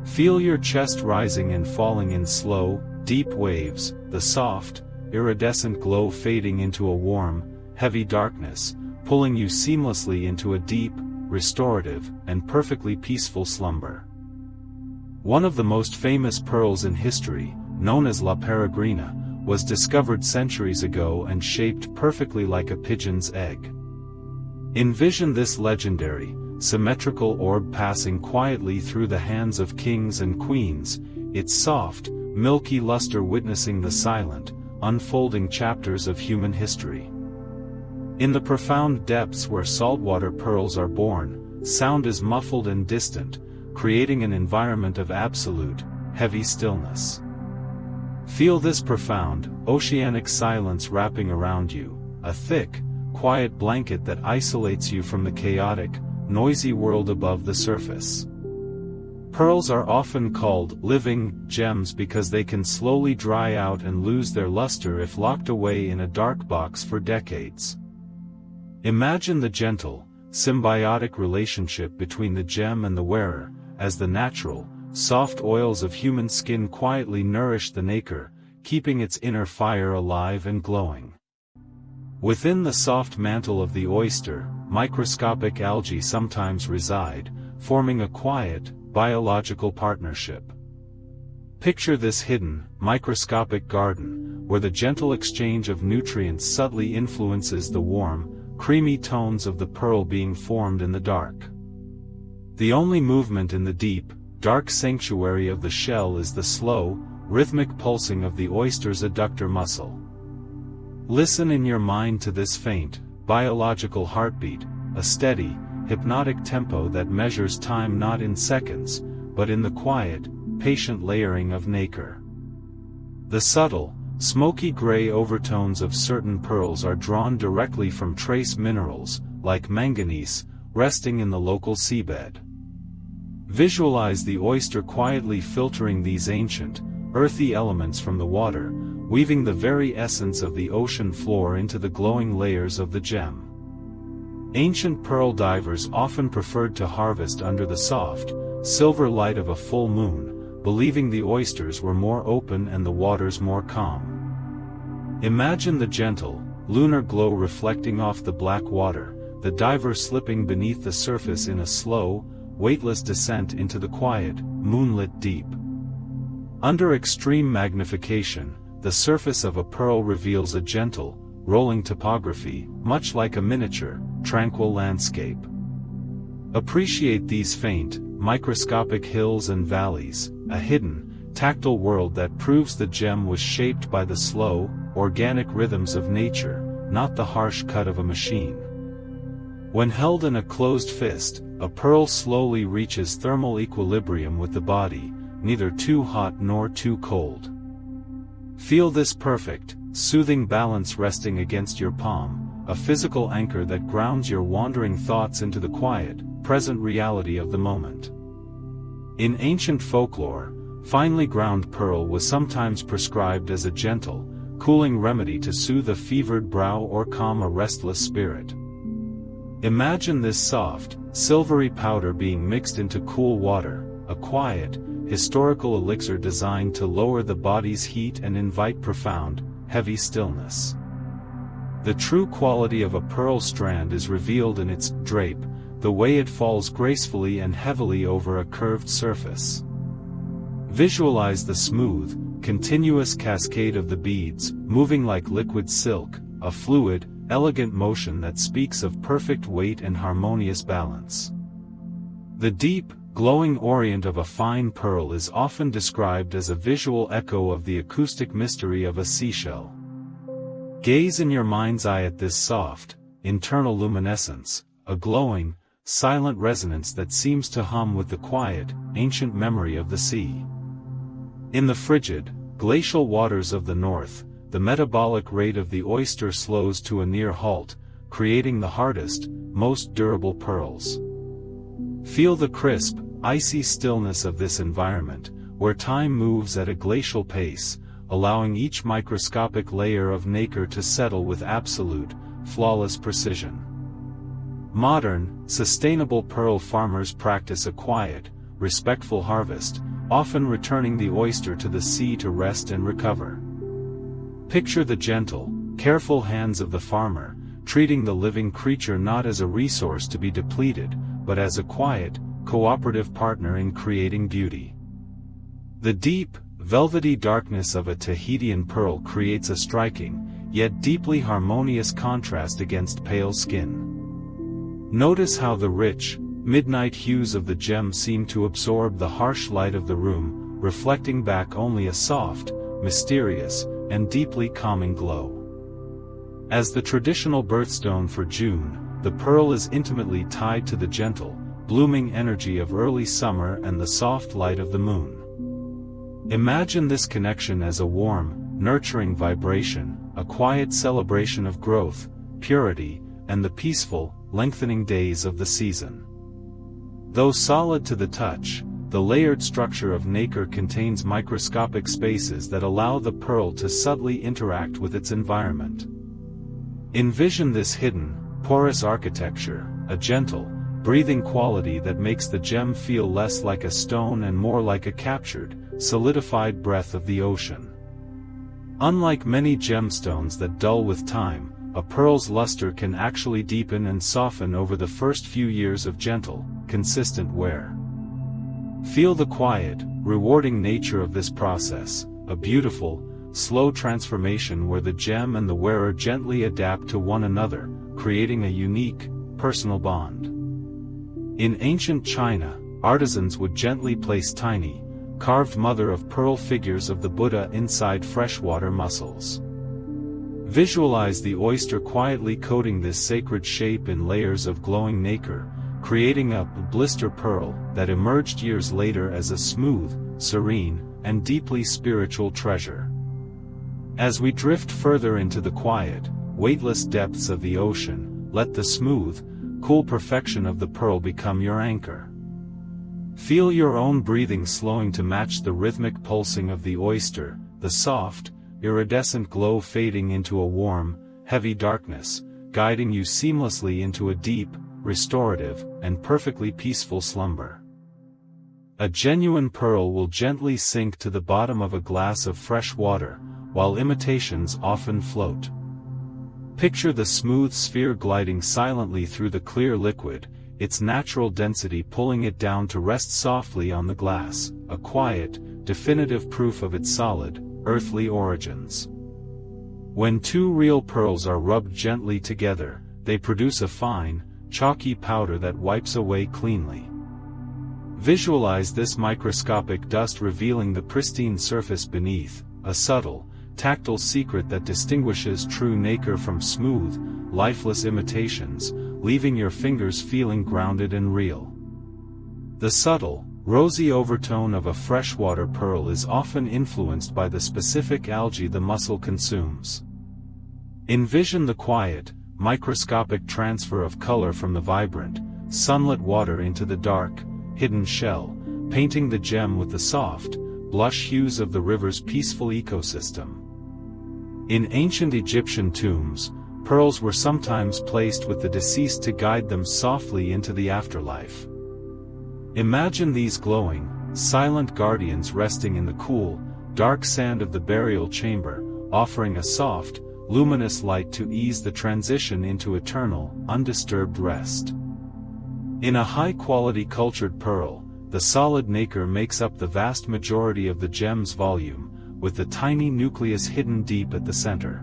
Speaker 1: Feel your chest rising and falling in slow, deep waves, the soft, iridescent glow fading into a warm, heavy darkness, pulling you seamlessly into a deep, restorative, and perfectly peaceful slumber. One of the most famous pearls in history, known as La Peregrina, was discovered centuries ago and shaped perfectly like a pigeon's egg. Envision this legendary, symmetrical orb passing quietly through the hands of kings and queens, its soft, milky luster witnessing the silent, unfolding chapters of human history. In the profound depths where saltwater pearls are born, sound is muffled and distant, creating an environment of absolute, heavy stillness. Feel this profound, oceanic silence wrapping around you, a thick, quiet blanket that isolates you from the chaotic, noisy world above the surface. Pearls are often called living gems because they can slowly dry out and lose their luster if locked away in a dark box for decades. Imagine the gentle, symbiotic relationship between the gem and the wearer, as the natural, soft oils of human skin quietly nourish the nacre, keeping its inner fire alive and glowing. Within the soft mantle of the oyster, microscopic algae sometimes reside, forming a quiet, biological partnership. Picture this hidden, microscopic garden, where the gentle exchange of nutrients subtly influences the warm, creamy tones of the pearl being formed in the dark. The only movement in the deep, dark sanctuary of the shell is the slow, rhythmic pulsing of the oyster's adductor muscle. Listen in your mind to this faint, biological heartbeat, a steady, hypnotic tempo that measures time not in seconds, but in the quiet, patient layering of nacre. The subtle, smoky gray overtones of certain pearls are drawn directly from trace minerals, like manganese, resting in the local seabed. Visualize the oyster quietly filtering these ancient, earthy elements from the water, weaving the very essence of the ocean floor into the glowing layers of the gem. Ancient pearl divers often preferred to harvest under the soft, silver light of a full moon, believing the oysters were more open and the waters more calm. Imagine the gentle, lunar glow reflecting off the black water, the diver slipping beneath the surface in a slow, weightless descent into the quiet, moonlit deep. Under extreme magnification, the surface of a pearl reveals a gentle, rolling topography, much like a miniature, tranquil landscape. Appreciate these faint, microscopic hills and valleys, a hidden, tactile world that proves the gem was shaped by the slow, organic rhythms of nature, not the harsh cut of a machine. When held in a closed fist, a pearl slowly reaches thermal equilibrium with the body, neither too hot nor too cold. Feel this perfect, soothing balance resting against your palm, a physical anchor that grounds your wandering thoughts into the quiet, present reality of the moment. In ancient folklore, finely ground pearl was sometimes prescribed as a gentle, cooling remedy to soothe a fevered brow or calm a restless spirit. Imagine this soft, silvery powder being mixed into cool water, a quiet, historical elixir designed to lower the body's heat and invite profound, heavy stillness. The true quality of a pearl strand is revealed in its drape, the way it falls gracefully and heavily over a curved surface. Visualize the smooth, continuous cascade of the beads, moving like liquid silk, a fluid, elegant motion that speaks of perfect weight and harmonious balance. The deep, glowing orient of a fine pearl is often described as a visual echo of the acoustic mystery of a seashell. Gaze in your mind's eye at this soft, internal luminescence, a glowing, silent resonance that seems to hum with the quiet, ancient memory of the sea. In the frigid, glacial waters of the north, the metabolic rate of the oyster slows to a near halt, creating the hardest, most durable pearls. Feel the crisp, icy stillness of this environment, where time moves at a glacial pace, allowing each microscopic layer of nacre to settle with absolute, flawless precision. Modern, sustainable pearl farmers practice a quiet, respectful harvest, often returning the oyster to the sea to rest and recover. Picture the gentle, careful hands of the farmer, treating the living creature not as a resource to be depleted, but as a quiet, cooperative partner in creating beauty. The deep, velvety darkness of a Tahitian pearl creates a striking, yet deeply harmonious contrast against pale skin. Notice how the rich, midnight hues of the gem seem to absorb the harsh light of the room, reflecting back only a soft, mysterious, and deeply calming glow. As the traditional birthstone for June, the pearl is intimately tied to the gentle, blooming energy of early summer and the soft light of the moon. Imagine this connection as a warm, nurturing vibration, a quiet celebration of growth, purity, and the peaceful, lengthening days of the season. Though solid to the touch, the layered structure of nacre contains microscopic spaces that allow the pearl to subtly interact with its environment. Envision this hidden, porous architecture, a gentle, breathing quality that makes the gem feel less like a stone and more like a captured, solidified breath of the ocean. Unlike many gemstones that dull with time, a pearl's luster can actually deepen and soften over the first few years of gentle, consistent wear. Feel the quiet, rewarding nature of this process, a beautiful, slow transformation where the gem and the wearer gently adapt to one another, creating a unique, personal bond. In ancient China, artisans would gently place tiny, carved mother-of-pearl figures of the Buddha inside freshwater mussels. Visualize the oyster quietly coating this sacred shape in layers of glowing nacre, creating a blister pearl that emerged years later as a smooth, serene, and deeply spiritual treasure. As we drift further into the quiet, weightless depths of the ocean, let the smooth, cool perfection of the pearl become your anchor. Feel your own breathing slowing to match the rhythmic pulsing of the oyster, the soft, iridescent glow fading into a warm, heavy darkness, guiding you seamlessly into a deep, restorative, and perfectly peaceful slumber. A genuine pearl will gently sink to the bottom of a glass of fresh water, while imitations often float. Picture the smooth sphere gliding silently through the clear liquid, its natural density pulling it down to rest softly on the glass, a quiet, definitive proof of its solid, earthly origins. When two real pearls are rubbed gently together, they produce a fine, chalky powder that wipes away cleanly. Visualize this microscopic dust revealing the pristine surface beneath, a subtle, tactile secret that distinguishes true nacre from smooth, lifeless imitations, leaving your fingers feeling grounded and real. The subtle, rosy overtone of a freshwater pearl is often influenced by the specific algae the mussel consumes. Envision the quiet, microscopic transfer of color from the vibrant, sunlit water into the dark, hidden shell, painting the gem with the soft, blush hues of the river's peaceful ecosystem. In ancient Egyptian tombs, pearls were sometimes placed with the deceased to guide them softly into the afterlife. Imagine these glowing, silent guardians resting in the cool, dark sand of the burial chamber, offering a soft, luminous light to ease the transition into eternal, undisturbed rest. In a high-quality cultured pearl, the solid nacre makes up the vast majority of the gem's volume, with the tiny nucleus hidden deep at the center.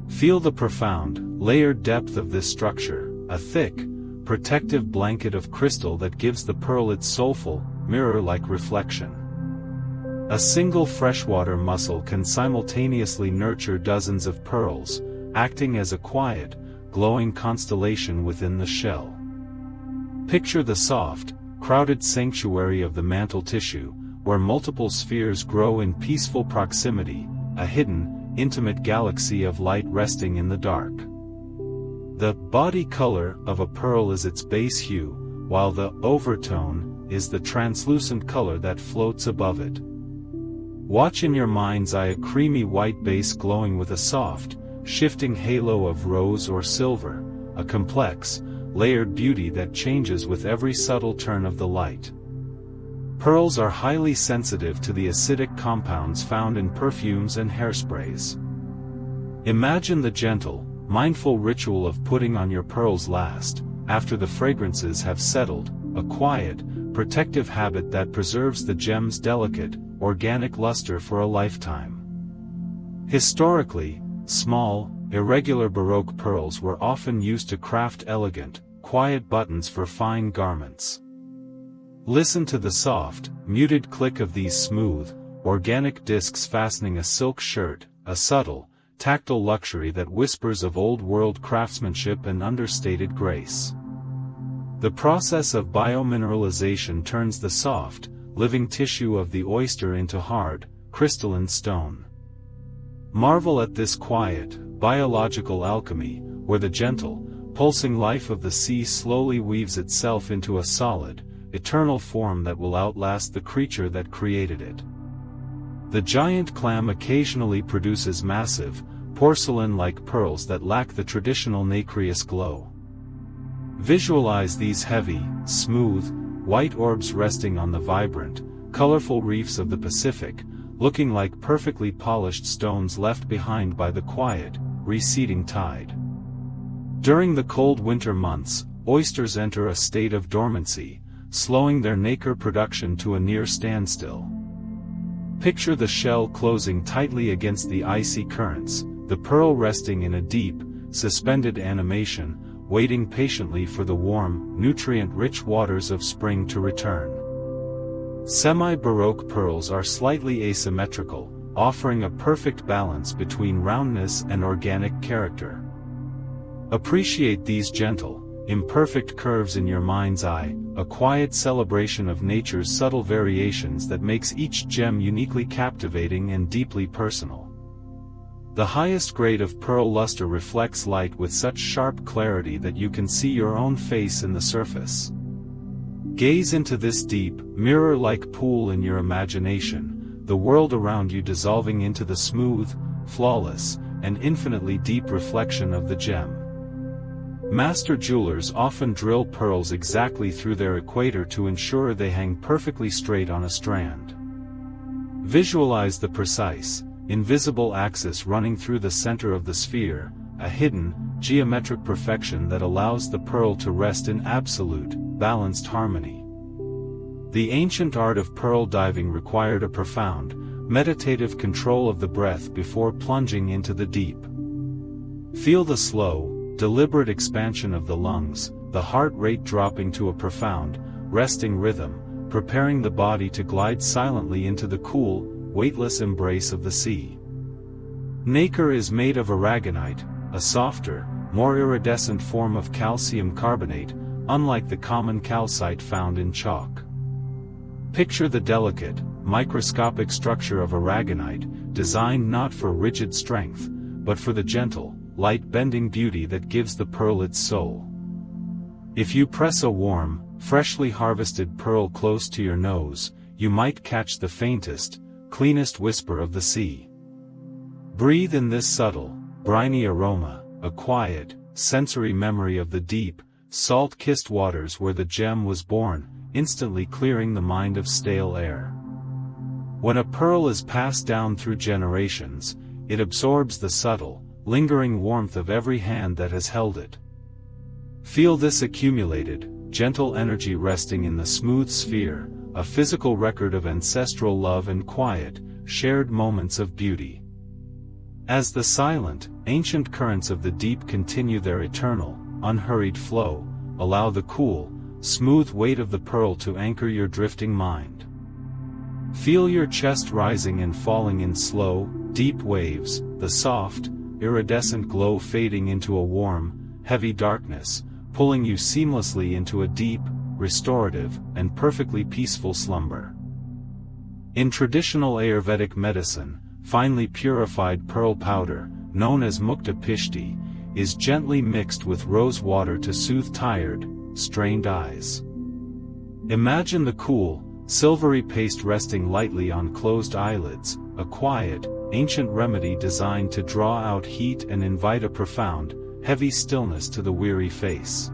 Speaker 1: Feel the profound, layered depth of this structure, a thick, protective blanket of crystal that gives the pearl its soulful, mirror-like reflection. A single freshwater mussel can simultaneously nurture dozens of pearls, acting as a quiet, glowing constellation within the shell. Picture the soft, crowded sanctuary of the mantle tissue, where multiple spheres grow in peaceful proximity, a hidden, intimate galaxy of light resting in the dark. The body color of a pearl is its base hue, while the overtone is the translucent color that floats above it. Watch in your mind's eye a creamy white base glowing with a soft, shifting halo of rose or silver, a complex, layered beauty that changes with every subtle turn of the light. Pearls are highly sensitive to the acidic compounds found in perfumes and hairsprays. Imagine the gentle, mindful ritual of putting on your pearls last, after the fragrances have settled, a quiet, protective habit that preserves the gem's delicate, organic luster for a lifetime. Historically, small, irregular Baroque pearls were often used to craft elegant, quiet buttons for fine garments. Listen to the soft, muted click of these smooth, organic discs fastening a silk shirt, a subtle, tactile luxury that whispers of old-world craftsmanship and understated grace. The process of biomineralization turns the soft, living tissue of the oyster into hard, crystalline stone. Marvel at this quiet, biological alchemy, where the gentle, pulsing life of the sea slowly weaves itself into a solid, eternal form that will outlast the creature that created it. The giant clam occasionally produces massive, porcelain-like pearls that lack the traditional nacreous glow. Visualize these heavy, smooth, white orbs resting on the vibrant, colorful reefs of the Pacific, looking like perfectly polished stones left behind by the quiet, receding tide. During the cold winter months, oysters enter a state of dormancy, slowing their nacre production to a near standstill. Picture the shell closing tightly against the icy currents, the pearl resting in a deep, suspended animation, waiting patiently for the warm, nutrient-rich waters of spring to return. Semi-Baroque pearls are slightly asymmetrical, offering a perfect balance between roundness and organic character. Appreciate these gentle, imperfect curves in your mind's eye, a quiet celebration of nature's subtle variations that makes each gem uniquely captivating and deeply personal. The highest grade of pearl luster reflects light with such sharp clarity that you can see your own face in the surface. Gaze into this deep, mirror-like pool in your imagination, the world around you dissolving into the smooth, flawless, and infinitely deep reflection of the gem. Master jewelers often drill pearls exactly through their equator to ensure they hang perfectly straight on a strand. Visualize the precise, invisible axis running through the center of the sphere, a hidden, geometric perfection that allows the pearl to rest in absolute, balanced harmony. The ancient art of pearl diving required a profound, meditative control of the breath before plunging into the deep. Feel the slow, deliberate expansion of the lungs, the heart rate dropping to a profound, resting rhythm, preparing the body to glide silently into the cool, weightless embrace of the sea. Nacre is made of aragonite, a softer, more iridescent form of calcium carbonate, unlike the common calcite found in chalk. Picture the delicate, microscopic structure of aragonite, designed not for rigid strength, but for the gentle, light-bending beauty that gives the pearl its soul. If you press a warm, freshly harvested pearl close to your nose, you might catch the faintest, cleanest whisper of the sea. Breathe in this subtle, briny aroma, a quiet, sensory memory of the deep, salt-kissed waters where the gem was born, instantly clearing the mind of stale air. When a pearl is passed down through generations, it absorbs the subtle, lingering warmth of every hand that has held it. Feel this accumulated, gentle energy resting in the smooth sphere, a physical record of ancestral love and quiet, shared moments of beauty. As the silent, ancient currents of the deep continue their eternal, unhurried flow, allow the cool, smooth weight of the pearl to anchor your drifting mind. Feel your chest rising and falling in slow, deep waves, the soft, iridescent glow fading into a warm, heavy darkness, pulling you seamlessly into a deep, restorative, and perfectly peaceful slumber. In traditional Ayurvedic medicine, finely purified pearl powder, known as mukta pishti, is gently mixed with rose water to soothe tired, strained eyes. Imagine the cool, silvery paste resting lightly on closed eyelids, a quiet, ancient remedy designed to draw out heat and invite a profound, heavy stillness to the weary face.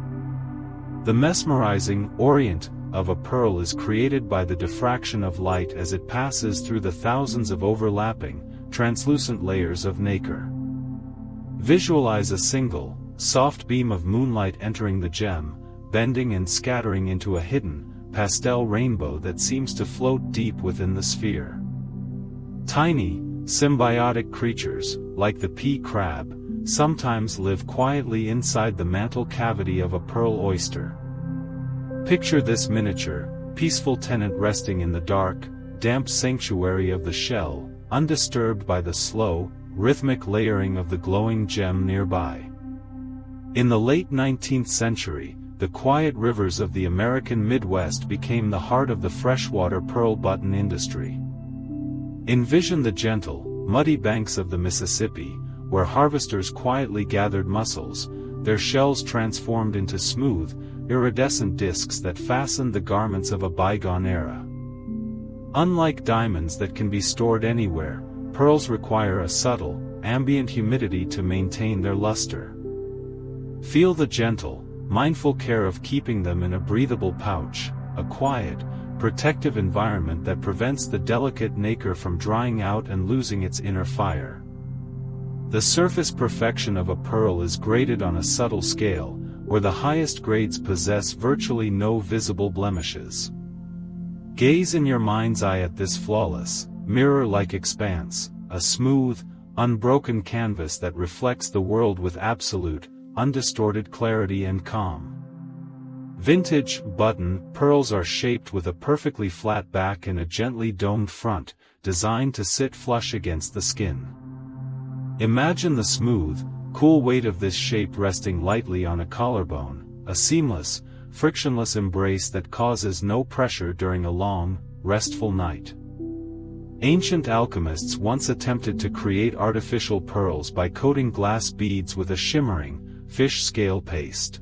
Speaker 1: The mesmerizing orient of a pearl is created by the diffraction of light as it passes through the thousands of overlapping, translucent layers of nacre. Visualize a single, soft beam of moonlight entering the gem, bending and scattering into a hidden, pastel rainbow that seems to float deep within the sphere. Tiny, symbiotic creatures, like the pea crab, sometimes live quietly inside the mantle cavity of a pearl oyster. Picture this miniature, peaceful tenant resting in the dark, damp sanctuary of the shell, undisturbed by the slow, rhythmic layering of the glowing gem nearby. In the late 19th century, the quiet rivers of the American Midwest became the heart of the freshwater pearl button industry. Envision the gentle, muddy banks of the Mississippi, where harvesters quietly gathered mussels, their shells transformed into smooth, iridescent discs that fastened the garments of a bygone era. Unlike diamonds that can be stored anywhere, pearls require a subtle, ambient humidity to maintain their luster. Feel the gentle, mindful care of keeping them in a breathable pouch, a quiet, protective environment that prevents the delicate nacre from drying out and losing its inner fire. The surface perfection of a pearl is graded on a subtle scale, where the highest grades possess virtually no visible blemishes. Gaze in your mind's eye at this flawless, mirror-like expanse, a smooth, unbroken canvas that reflects the world with absolute, undistorted clarity and calm. Vintage, button, pearls are shaped with a perfectly flat back and a gently domed front, designed to sit flush against the skin. Imagine the smooth, cool weight of this shape resting lightly on a collarbone, a seamless, frictionless embrace that causes no pressure during a long, restful night. Ancient alchemists once attempted to create artificial pearls by coating glass beads with a shimmering, fish scale paste.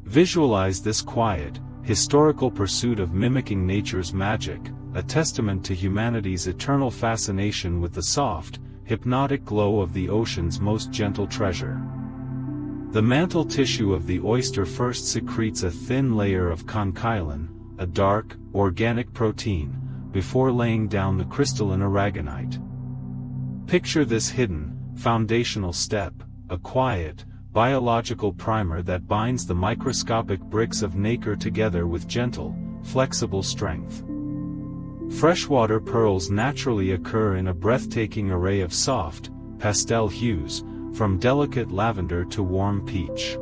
Speaker 1: Visualize this quiet, historical pursuit of mimicking nature's magic, a testament to humanity's eternal fascination with the soft, hypnotic glow of the ocean's most gentle treasure. The mantle tissue of the oyster first secretes a thin layer of conchyolin, a dark, organic protein, before laying down the crystalline aragonite. Picture this hidden, foundational step, a quiet, biological primer that binds the microscopic bricks of nacre together with gentle, flexible strength. Freshwater pearls naturally occur in a breathtaking array of soft, pastel hues, from delicate lavender to warm peach.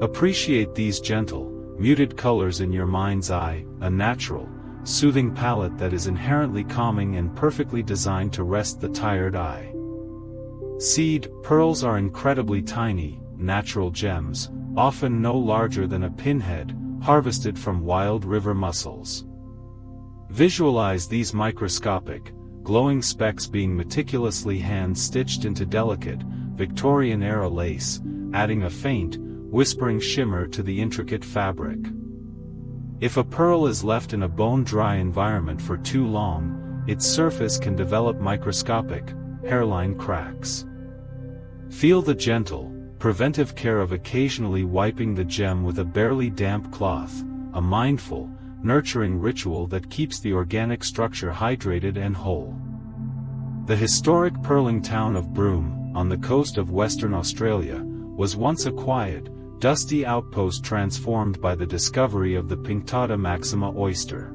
Speaker 1: Appreciate these gentle, muted colors in your mind's eye, a natural, soothing palette that is inherently calming and perfectly designed to rest the tired eye. Seed pearls are incredibly tiny, natural gems, often no larger than a pinhead, harvested from wild river mussels. Visualize these microscopic, glowing specks being meticulously hand-stitched into delicate, Victorian-era lace, adding a faint, whispering shimmer to the intricate fabric. If a pearl is left in a bone-dry environment for too long, its surface can develop microscopic, hairline cracks. Feel the gentle, preventive care of occasionally wiping the gem with a barely damp cloth, a mindful, nurturing ritual that keeps the organic structure hydrated and whole. The historic pearling town of Broome, on the coast of Western Australia, was once a quiet, dusty outpost transformed by the discovery of the Pinctada maxima oyster.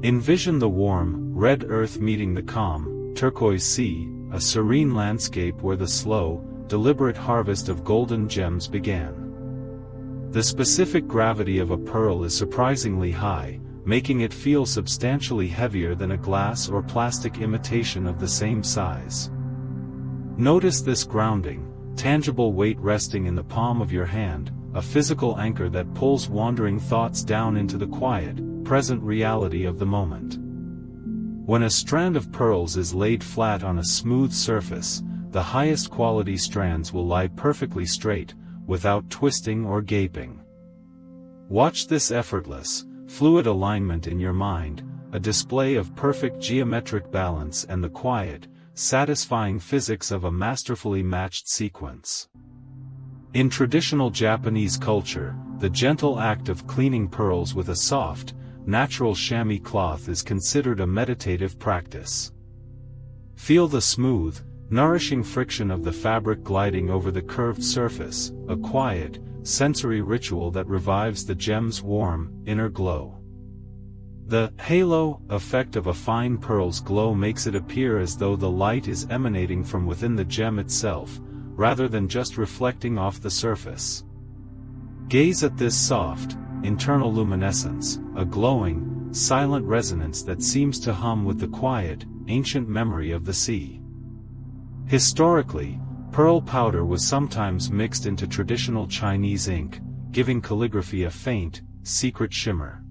Speaker 1: Envision the warm, red earth meeting the calm, turquoise sea, a serene landscape where the slow, deliberate harvest of golden gems began. The specific gravity of a pearl is surprisingly high, making it feel substantially heavier than a glass or plastic imitation of the same size. Notice this grounding, tangible weight resting in the palm of your hand, a physical anchor that pulls wandering thoughts down into the quiet, present reality of the moment. When a strand of pearls is laid flat on a smooth surface, the highest quality strands will lie perfectly straight, without twisting or gaping. Watch this effortless, fluid alignment in your mind, a display of perfect geometric balance and the quiet, satisfying physics of a masterfully matched sequence. In traditional Japanese culture, the gentle act of cleaning pearls with a soft, natural chamois cloth is considered a meditative practice. Feel the smooth, nourishing friction of the fabric gliding over the curved surface, a quiet, sensory ritual that revives the gem's warm, inner glow. The halo effect of a fine pearl's glow makes it appear as though the light is emanating from within the gem itself, rather than just reflecting off the surface. Gaze at this soft, internal luminescence, a glowing, silent resonance that seems to hum with the quiet, ancient memory of the sea. Historically, pearl powder was sometimes mixed into traditional Chinese ink, giving calligraphy a faint, secret shimmer.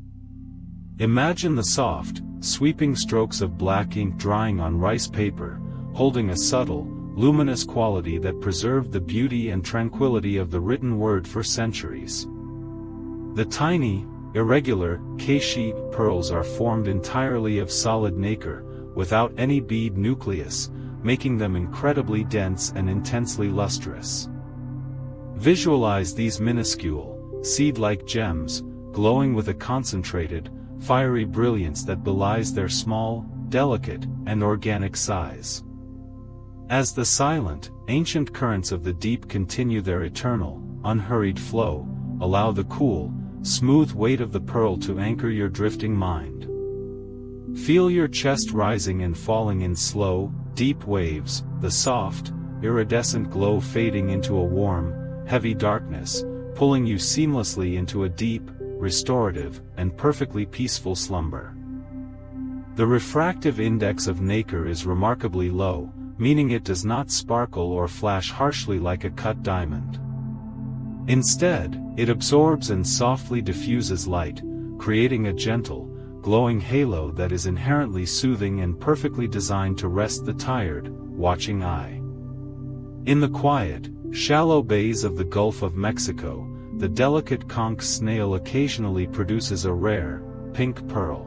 Speaker 1: Imagine the soft, sweeping strokes of black ink drying on rice paper, holding a subtle, luminous quality that preserved the beauty and tranquility of the written word for centuries. The tiny, irregular, keishi pearls are formed entirely of solid nacre, without any bead nucleus, making them incredibly dense and intensely lustrous. Visualize these minuscule, seed-like gems, glowing with a concentrated, fiery brilliance that belies their small, delicate, and organic size. As the silent, ancient currents of the deep continue their eternal, unhurried flow, allow the cool, smooth weight of the pearl to anchor your drifting mind. Feel your chest rising and falling in slow, deep waves, the soft, iridescent glow fading into a warm, heavy darkness, pulling you seamlessly into a deep, restorative, and perfectly peaceful slumber. The refractive index of nacre is remarkably low, meaning it does not sparkle or flash harshly like a cut diamond. Instead, it absorbs and softly diffuses light, creating a gentle, glowing halo that is inherently soothing and perfectly designed to rest the tired, watching eye. In the quiet, shallow bays of the Gulf of Mexico, the delicate conch snail occasionally produces a rare, pink pearl.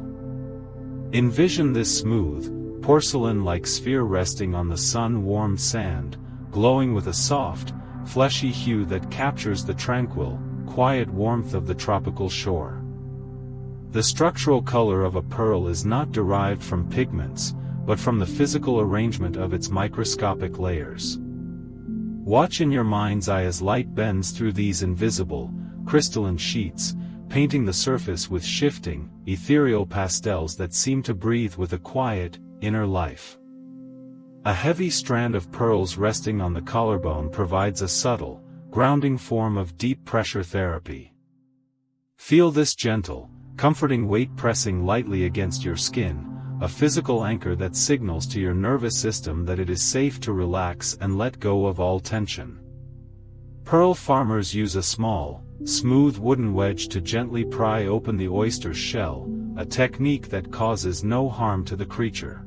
Speaker 1: Envision this smooth, porcelain-like sphere resting on the sun-warmed sand, glowing with a soft, fleshy hue that captures the tranquil, quiet warmth of the tropical shore. The structural color of a pearl is not derived from pigments, but from the physical arrangement of its microscopic layers. Watch in your mind's eye as light bends through these invisible, crystalline sheets, painting the surface with shifting, ethereal pastels that seem to breathe with a quiet, inner life. A heavy strand of pearls resting on the collarbone provides a subtle, grounding form of deep pressure therapy. Feel this gentle, comforting weight pressing lightly against your skin, a physical anchor that signals to your nervous system that it is safe to relax and let go of all tension. Pearl farmers use a small, smooth wooden wedge to gently pry open the oyster's shell, a technique that causes no harm to the creature.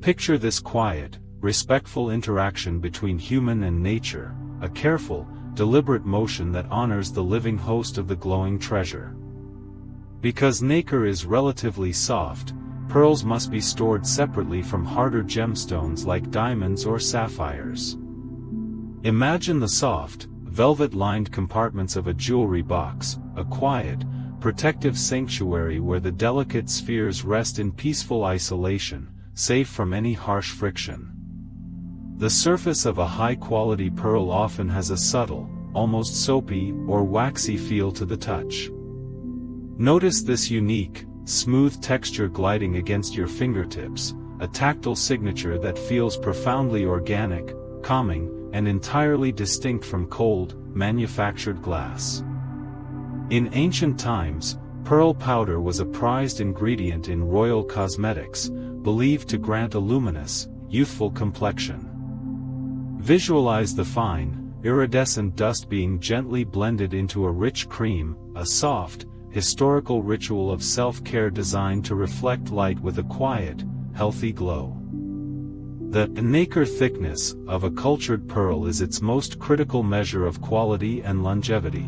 Speaker 1: Picture this quiet, respectful interaction between human and nature, a careful, deliberate motion that honors the living host of the glowing treasure. Because nacre is relatively soft, pearls must be stored separately from harder gemstones like diamonds or sapphires. Imagine the soft, velvet-lined compartments of a jewelry box, a quiet, protective sanctuary where the delicate spheres rest in peaceful isolation, safe from any harsh friction. The surface of a high-quality pearl often has a subtle, almost soapy or waxy feel to the touch. Notice this unique, smooth texture gliding against your fingertips, a tactile signature that feels profoundly organic, calming, and entirely distinct from cold, manufactured glass. In ancient times, pearl powder was a prized ingredient in royal cosmetics, believed to grant a luminous, youthful complexion. Visualize the fine, iridescent dust being gently blended into a rich cream, a soft, historical ritual of self-care designed to reflect light with a quiet, healthy glow. The nacre thickness of a cultured pearl is its most critical measure of quality and longevity.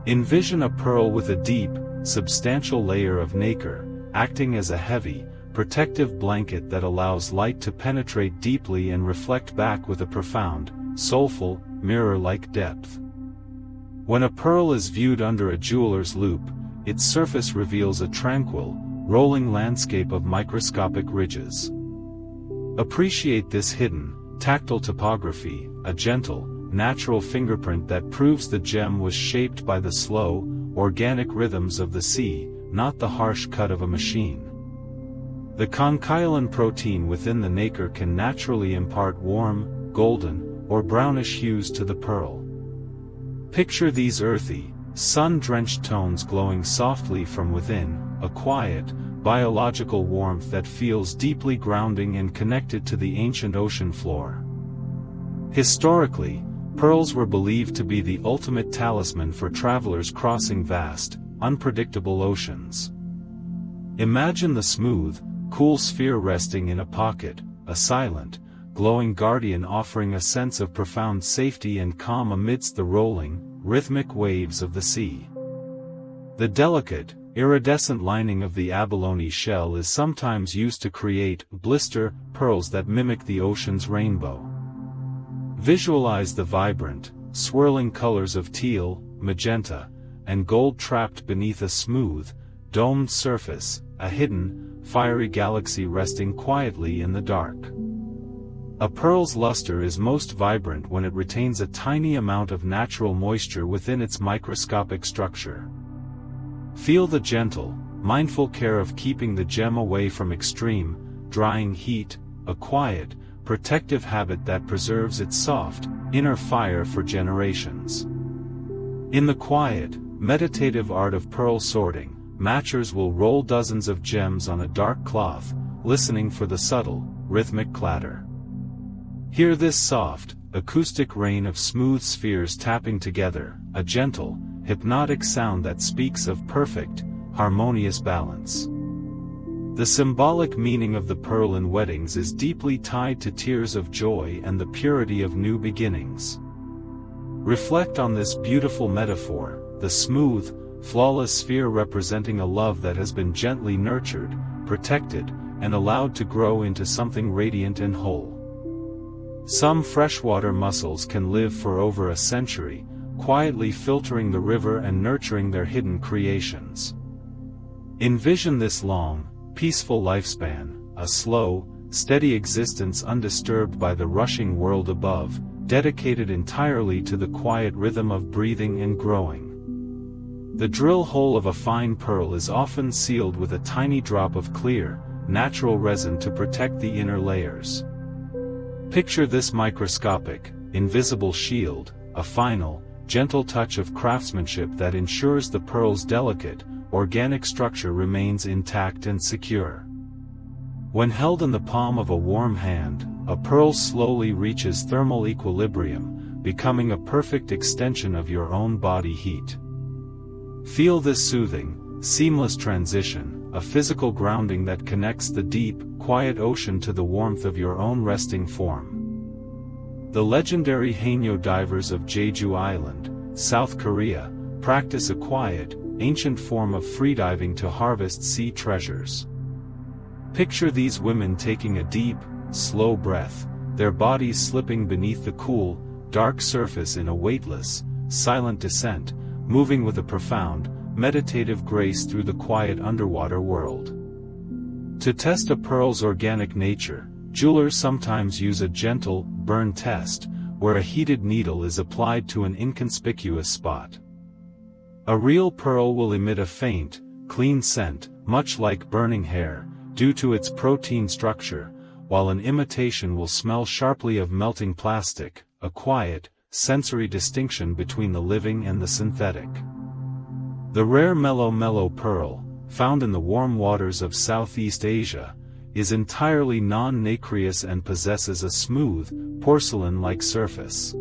Speaker 1: Envision a pearl with a deep, substantial layer of nacre, acting as a heavy, protective blanket that allows light to penetrate deeply and reflect back with a profound, soulful, mirror-like depth. When a pearl is viewed under a jeweler's loupe, its surface reveals a tranquil, rolling landscape of microscopic ridges. Appreciate this hidden, tactile topography, a gentle, natural fingerprint that proves the gem was shaped by the slow, organic rhythms of the sea, not the harsh cut of a machine. The conchiolin protein within the nacre can naturally impart warm, golden, or brownish hues to the pearl. Picture these earthy, sun-drenched tones glowing softly from within, a quiet, biological warmth that feels deeply grounding and connected to the ancient ocean floor. Historically, pearls were believed to be the ultimate talisman for travelers crossing vast, unpredictable oceans. Imagine the smooth, cool sphere resting in a pocket, a silent, glowing guardian offering a sense of profound safety and calm amidst the rolling, rhythmic waves of the sea. The delicate, iridescent lining of the abalone shell is sometimes used to create blister pearls that mimic the ocean's rainbow. Visualize the vibrant, swirling colors of teal, magenta, and gold trapped beneath a smooth, domed surface, a hidden, fiery galaxy resting quietly in the dark. A pearl's luster is most vibrant when it retains a tiny amount of natural moisture within its microscopic structure. Feel the gentle, mindful care of keeping the gem away from extreme, drying heat, a quiet, protective habit that preserves its soft, inner fire for generations. In the quiet, meditative art of pearl sorting, matchers will roll dozens of gems on a dark cloth, listening for the subtle, rhythmic clatter. Hear this soft, acoustic rain of smooth spheres tapping together, a gentle, hypnotic sound that speaks of perfect, harmonious balance. The symbolic meaning of the pearl in weddings is deeply tied to tears of joy and the purity of new beginnings. Reflect on this beautiful metaphor, the smooth, flawless sphere representing a love that has been gently nurtured, protected, and allowed to grow into something radiant and whole. Some freshwater mussels can live for over a century, quietly filtering the river and nurturing their hidden creations. Envision this long, peaceful lifespan, a slow, steady existence undisturbed by the rushing world above, dedicated entirely to the quiet rhythm of breathing and growing. The drill hole of a fine pearl is often sealed with a tiny drop of clear, natural resin to protect the inner layers. Picture this microscopic, invisible shield, a final, gentle touch of craftsmanship that ensures the pearl's delicate, organic structure remains intact and secure. When held in the palm of a warm hand, a pearl slowly reaches thermal equilibrium, becoming a perfect extension of your own body heat. Feel this soothing, seamless transition, a physical grounding that connects the deep, quiet ocean to the warmth of your own resting form. The legendary Haenyeo divers of Jeju Island, South Korea, practice a quiet, ancient form of freediving to harvest sea treasures. Picture these women taking a deep, slow breath, their bodies slipping beneath the cool, dark surface in a weightless, silent descent, moving with a profound, meditative grace through the quiet underwater world. To test a pearl's organic nature, jewelers sometimes use a gentle, burn test, where a heated needle is applied to an inconspicuous spot. A real pearl will emit a faint, clean scent, much like burning hair, due to its protein structure, while an imitation will smell sharply of melting plastic, a quiet, sensory distinction between the living and the synthetic. The rare mellow pearl, found in the warm waters of Southeast Asia, is entirely non-nacreous and possesses a smooth, porcelain-like surface.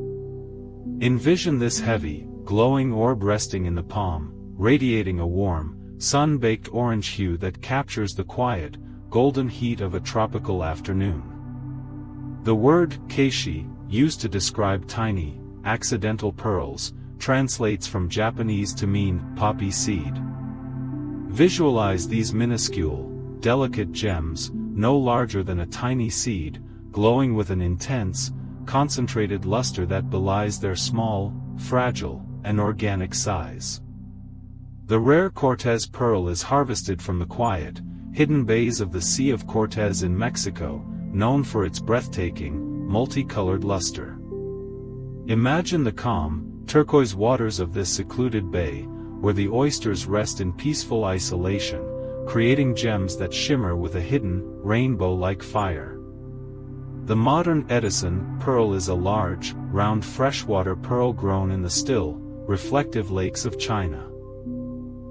Speaker 1: Envision this heavy, glowing orb resting in the palm, radiating a warm, sun-baked orange hue that captures the quiet, golden heat of a tropical afternoon. The word keishi, used to describe tiny, accidental pearls, translates from Japanese to mean poppy seed. Visualize these minuscule, delicate gems, no larger than a tiny seed, glowing with an intense, concentrated luster that belies their small, fragile, and organic size. The rare Cortez pearl is harvested from the quiet, hidden bays of the Sea of Cortez in Mexico, known for its breathtaking, multicolored luster. Imagine the calm, turquoise waters of this secluded bay, where the oysters rest in peaceful isolation, creating gems that shimmer with a hidden, rainbow-like fire. The modern Edison pearl is a large, round freshwater pearl grown in the still, reflective lakes of China.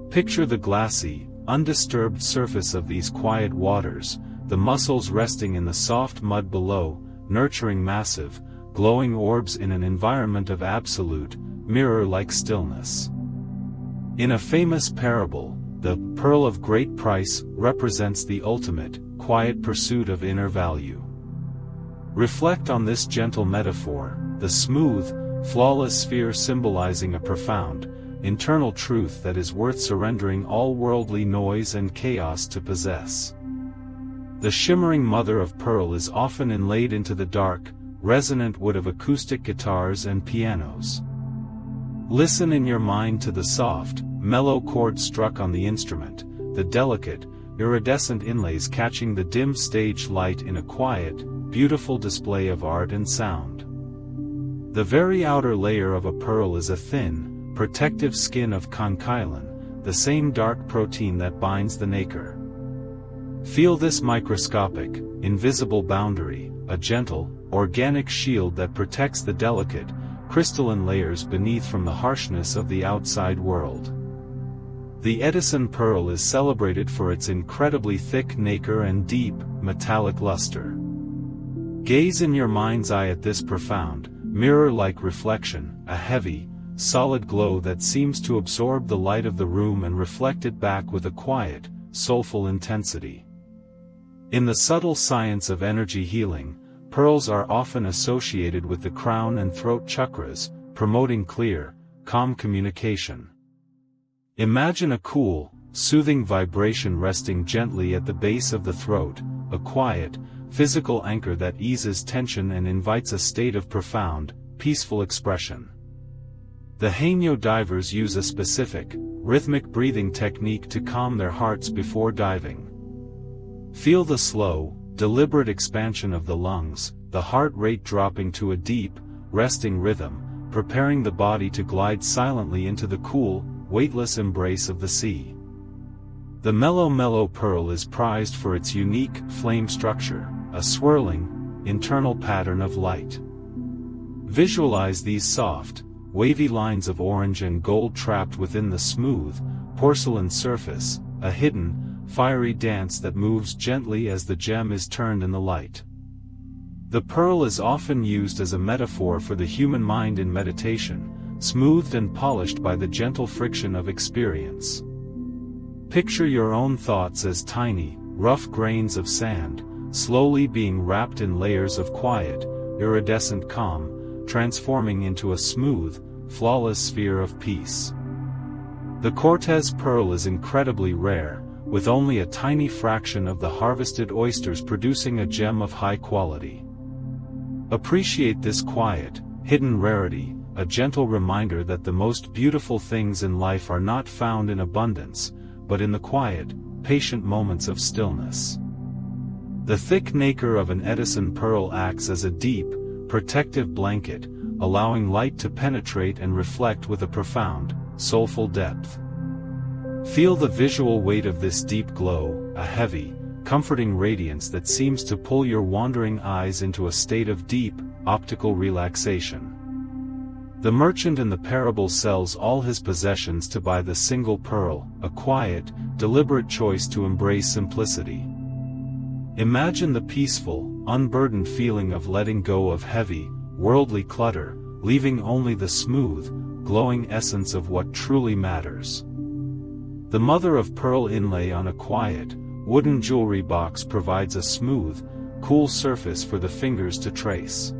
Speaker 1: Picture the glassy, undisturbed surface of these quiet waters, the mussels resting in the soft mud below, nurturing massive, glowing orbs in an environment of absolute, mirror-like stillness. In a famous parable, the pearl of great price represents the ultimate, quiet pursuit of inner value. Reflect on this gentle metaphor, the smooth, flawless sphere symbolizing a profound, internal truth that is worth surrendering all worldly noise and chaos to possess. The shimmering mother of pearl is often inlaid into the dark, resonant wood of acoustic guitars and pianos. Listen in your mind to the soft, mellow chords struck on the instrument, the delicate, iridescent inlays catching the dim stage light in a quiet, beautiful display of art and sound. The very outer layer of a pearl is a thin, protective skin of conchylin, the same dark protein that binds the nacre. Feel this microscopic, invisible boundary, a gentle, organic shield that protects the delicate, crystalline layers beneath from the harshness of the outside world. The Edison pearl is celebrated for its incredibly thick nacre and deep, metallic luster. Gaze in your mind's eye at this profound, mirror-like reflection, a heavy, solid glow that seems to absorb the light of the room and reflect it back with a quiet, soulful intensity. In the subtle science of energy healing, pearls are often associated with the crown and throat chakras, promoting clear, calm communication. Imagine a cool, soothing vibration resting gently at the base of the throat, a quiet, physical anchor that eases tension and invites a state of profound, peaceful expression. The Haenyeo divers use a specific, rhythmic breathing technique to calm their hearts before diving. Feel the slow, deliberate expansion of the lungs, the heart rate dropping to a deep, resting rhythm, preparing the body to glide silently into the cool, weightless embrace of the sea. The mellow pearl is prized for its unique, flame structure, a swirling, internal pattern of light. Visualize these soft, wavy lines of orange and gold trapped within the smooth, porcelain surface, a hidden, fiery dance that moves gently as the gem is turned in the light. The pearl is often used as a metaphor for the human mind in meditation, smoothed and polished by the gentle friction of experience. Picture your own thoughts as tiny, rough grains of sand, slowly being wrapped in layers of quiet, iridescent calm, transforming into a smooth, flawless sphere of peace. The Cortez pearl is incredibly rare, with only a tiny fraction of the harvested oysters producing a gem of high quality. Appreciate this quiet, hidden rarity, a gentle reminder that the most beautiful things in life are not found in abundance, but in the quiet, patient moments of stillness. The thick nacre of an Edison pearl acts as a deep, protective blanket, allowing light to penetrate and reflect with a profound, soulful depth. Feel the visual weight of this deep glow, a heavy, comforting radiance that seems to pull your wandering eyes into a state of deep, optical relaxation. The merchant in the parable sells all his possessions to buy the single pearl, a quiet, deliberate choice to embrace simplicity. Imagine the peaceful, unburdened feeling of letting go of heavy, worldly clutter, leaving only the smooth, glowing essence of what truly matters. The mother-of-pearl inlay on a quiet, wooden jewelry box provides a smooth, cool surface for the fingers to trace.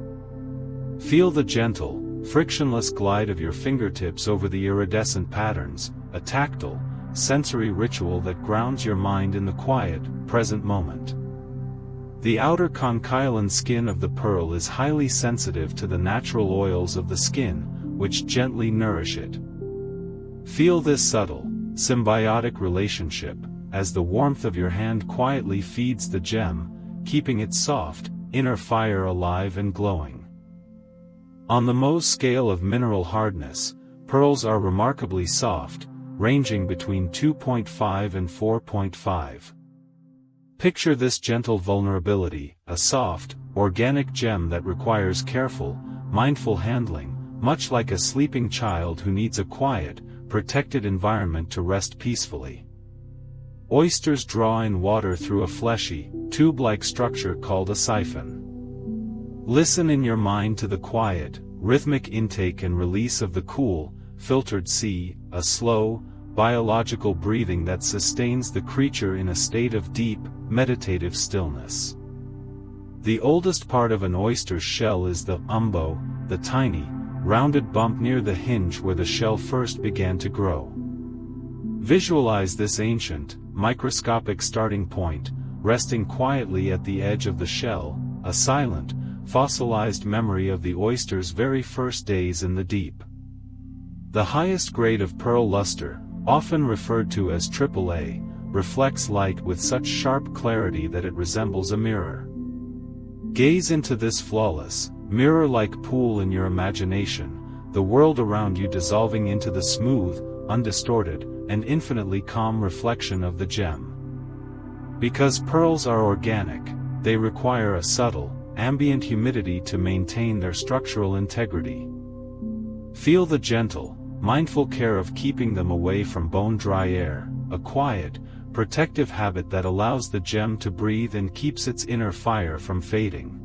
Speaker 1: Feel the gentle, frictionless glide of your fingertips over the iridescent patterns, a tactile, sensory ritual that grounds your mind in the quiet, present moment. The outer conchyline skin of the pearl is highly sensitive to the natural oils of the skin, which gently nourish it. Feel this subtle, symbiotic relationship, as the warmth of your hand quietly feeds the gem, keeping its soft, inner fire alive and glowing. On the Mohs scale of mineral hardness, pearls are remarkably soft, ranging between 2.5 and 4.5. Picture this gentle vulnerability, a soft, organic gem that requires careful, mindful handling, much like a sleeping child who needs a quiet, protected environment to rest peacefully. Oysters draw in water through a fleshy, tube-like structure called a siphon. Listen in your mind to the quiet, rhythmic intake and release of the cool, filtered sea, a slow, biological breathing that sustains the creature in a state of deep, meditative stillness. The oldest part of an oyster's shell is the umbo, the tiny, rounded bump near the hinge where the shell first began to grow. Visualize this ancient, microscopic starting point, resting quietly at the edge of the shell, a silent, fossilized memory of the oyster's very first days in the deep. The highest grade of pearl luster, often referred to as AAA, reflects light with such sharp clarity that it resembles a mirror. Gaze into this flawless, mirror-like pool in your imagination, the world around you dissolving into the smooth, undistorted, and infinitely calm reflection of the gem. Because pearls are organic, they require a subtle, ambient humidity to maintain their structural integrity. Feel the gentle, mindful care of keeping them away from bone-dry air, a quiet, protective habit that allows the gem to breathe and keeps its inner fire from fading.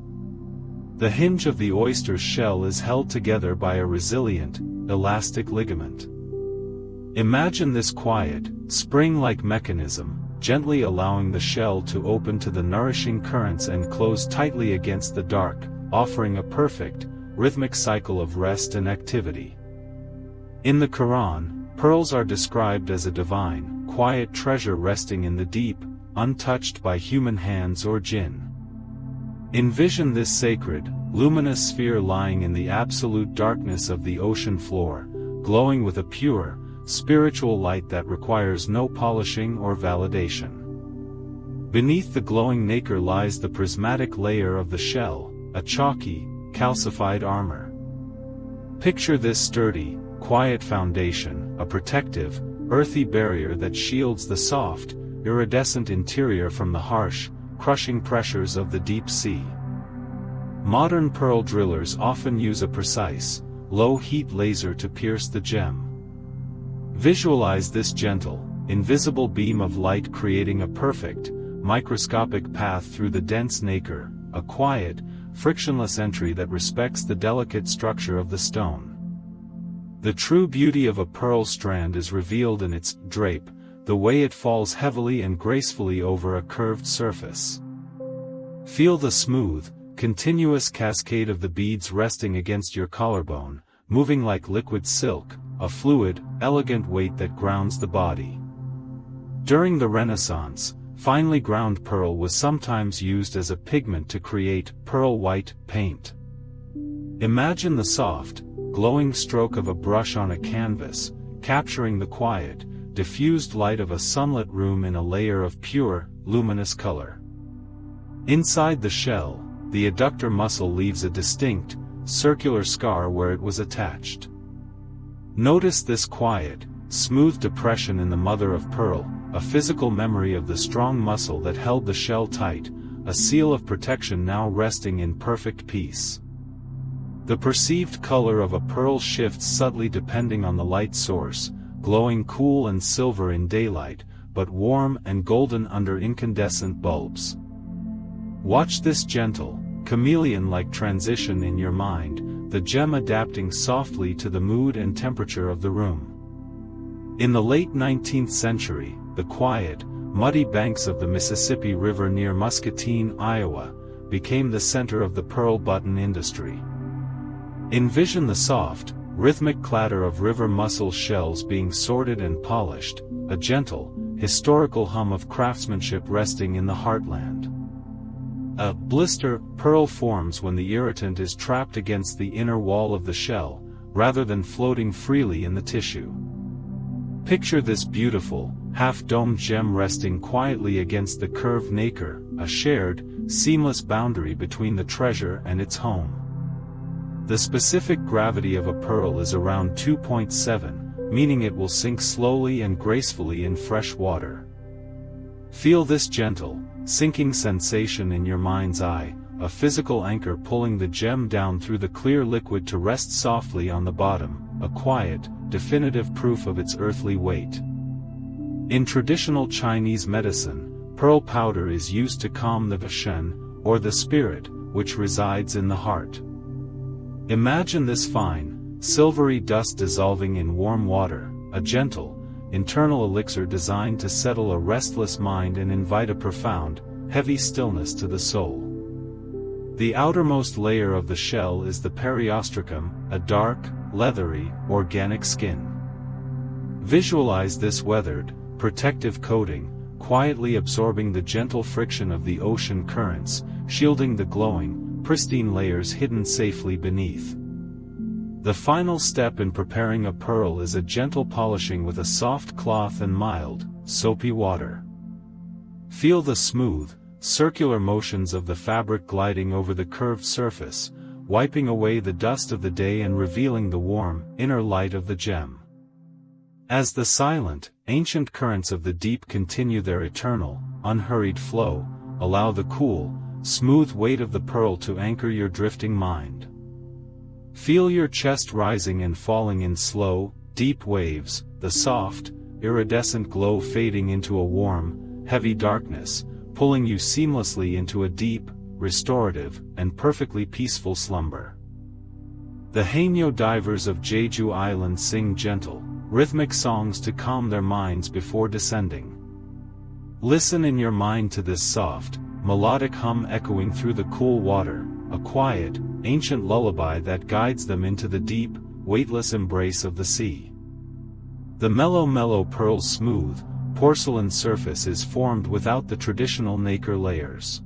Speaker 1: The hinge of the oyster's shell is held together by a resilient, elastic ligament. Imagine this quiet, spring-like mechanism, gently allowing the shell to open to the nourishing currents and close tightly against the dark, offering a perfect, rhythmic cycle of rest and activity. In the Quran, pearls are described as a divine, quiet treasure resting in the deep, untouched by human hands or jinn. Envision this sacred, luminous sphere lying in the absolute darkness of the ocean floor, glowing with a pure, spiritual light that requires no polishing or validation. Beneath the glowing nacre lies the prismatic layer of the shell, a chalky, calcified armor. Picture this sturdy, quiet foundation, a protective, earthy barrier that shields the soft, iridescent interior from the harsh, crushing pressures of the deep sea. Modern pearl drillers often use a precise, low-heat laser to pierce the gem. Visualize this gentle, invisible beam of light creating a perfect, microscopic path through the dense nacre, a quiet, frictionless entry that respects the delicate structure of the stone. The true beauty of a pearl strand is revealed in its drape, the way it falls heavily and gracefully over a curved surface. Feel the smooth, continuous cascade of the beads resting against your collarbone, moving like liquid silk, a fluid, elegant weight that grounds the body. During the Renaissance, finely ground pearl was sometimes used as a pigment to create pearl white paint. Imagine the soft, glowing stroke of a brush on a canvas, capturing the quiet, diffused light of a sunlit room in a layer of pure, luminous color. Inside the shell, the adductor muscle leaves a distinct, circular scar where it was attached. Notice this quiet, smooth depression in the mother of pearl, a physical memory of the strong muscle that held the shell tight, a seal of protection now resting in perfect peace. The perceived color of a pearl shifts subtly depending on the light source, glowing cool and silver in daylight, but warm and golden under incandescent bulbs. Watch this gentle, chameleon-like transition in your mind, the gem adapting softly to the mood and temperature of the room. In the late 19th century, the quiet, muddy banks of the Mississippi River near Muscatine, Iowa, became the center of the pearl button industry. Envision the soft, rhythmic clatter of river mussel shells being sorted and polished, a gentle, historical hum of craftsmanship resting in the heartland. A blister, pearl forms when the irritant is trapped against the inner wall of the shell, rather than floating freely in the tissue. Picture this beautiful, half-domed gem resting quietly against the curved nacre, a shared, seamless boundary between the treasure and its home. The specific gravity of a pearl is around 2.7, meaning it will sink slowly and gracefully in fresh water. Feel this gentle, sinking sensation in your mind's eye, a physical anchor pulling the gem down through the clear liquid to rest softly on the bottom, a quiet, definitive proof of its earthly weight. In traditional Chinese medicine, pearl powder is used to calm the Shen, or the spirit, which resides in the heart. Imagine this fine, silvery dust dissolving in warm water, a gentle, internal elixir designed to settle a restless mind and invite a profound, heavy stillness to the soul. The outermost layer of the shell is the periostracum, a dark, leathery, organic skin. Visualize this weathered, protective coating, quietly absorbing the gentle friction of the ocean currents, shielding the glowing, pristine layers hidden safely beneath. The final step in preparing a pearl is a gentle polishing with a soft cloth and mild, soapy water. Feel the smooth, circular motions of the fabric gliding over the curved surface, wiping away the dust of the day and revealing the warm, inner light of the gem. As the silent, ancient currents of the deep continue their eternal, unhurried flow, allow the cool, smooth weight of the pearl to anchor your drifting mind. Feel your chest rising and falling in slow, deep waves, the soft, iridescent glow fading into a warm, heavy darkness, pulling you seamlessly into a deep, restorative, and perfectly peaceful slumber. The Haenyeo divers of Jeju Island sing gentle, rhythmic songs to calm their minds before descending. Listen in your mind to this soft, melodic hum echoing through the cool water, a quiet, ancient lullaby that guides them into the deep, weightless embrace of the sea. The mellow pearl's smooth, porcelain surface is formed without the traditional nacre layers.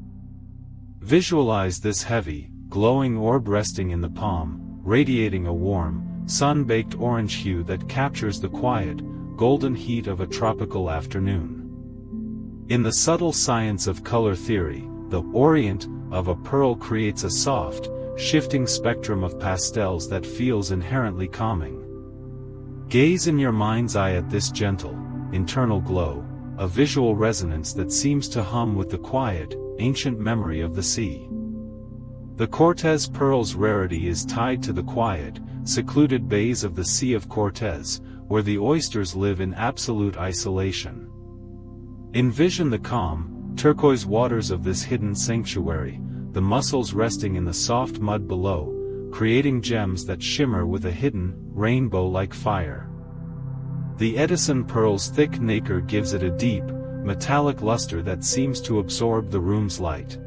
Speaker 1: Visualize this heavy, glowing orb resting in the palm, radiating a warm, sun-baked orange hue that captures the quiet, golden heat of a tropical afternoon. In the subtle science of color theory, the orient of a pearl creates a soft, shifting spectrum of pastels that feels inherently calming. Gaze in your mind's eye at this gentle, internal glow, a visual resonance that seems to hum with the quiet, ancient memory of the sea. The Cortez pearl's rarity is tied to the quiet, secluded bays of the Sea of Cortez, where the oysters live in absolute isolation. Envision the calm, turquoise waters of this hidden sanctuary, the mussels resting in the soft mud below, creating gems that shimmer with a hidden, rainbow-like fire. The Edison pearl's thick nacre gives it a deep, metallic luster that seems to absorb the room's light.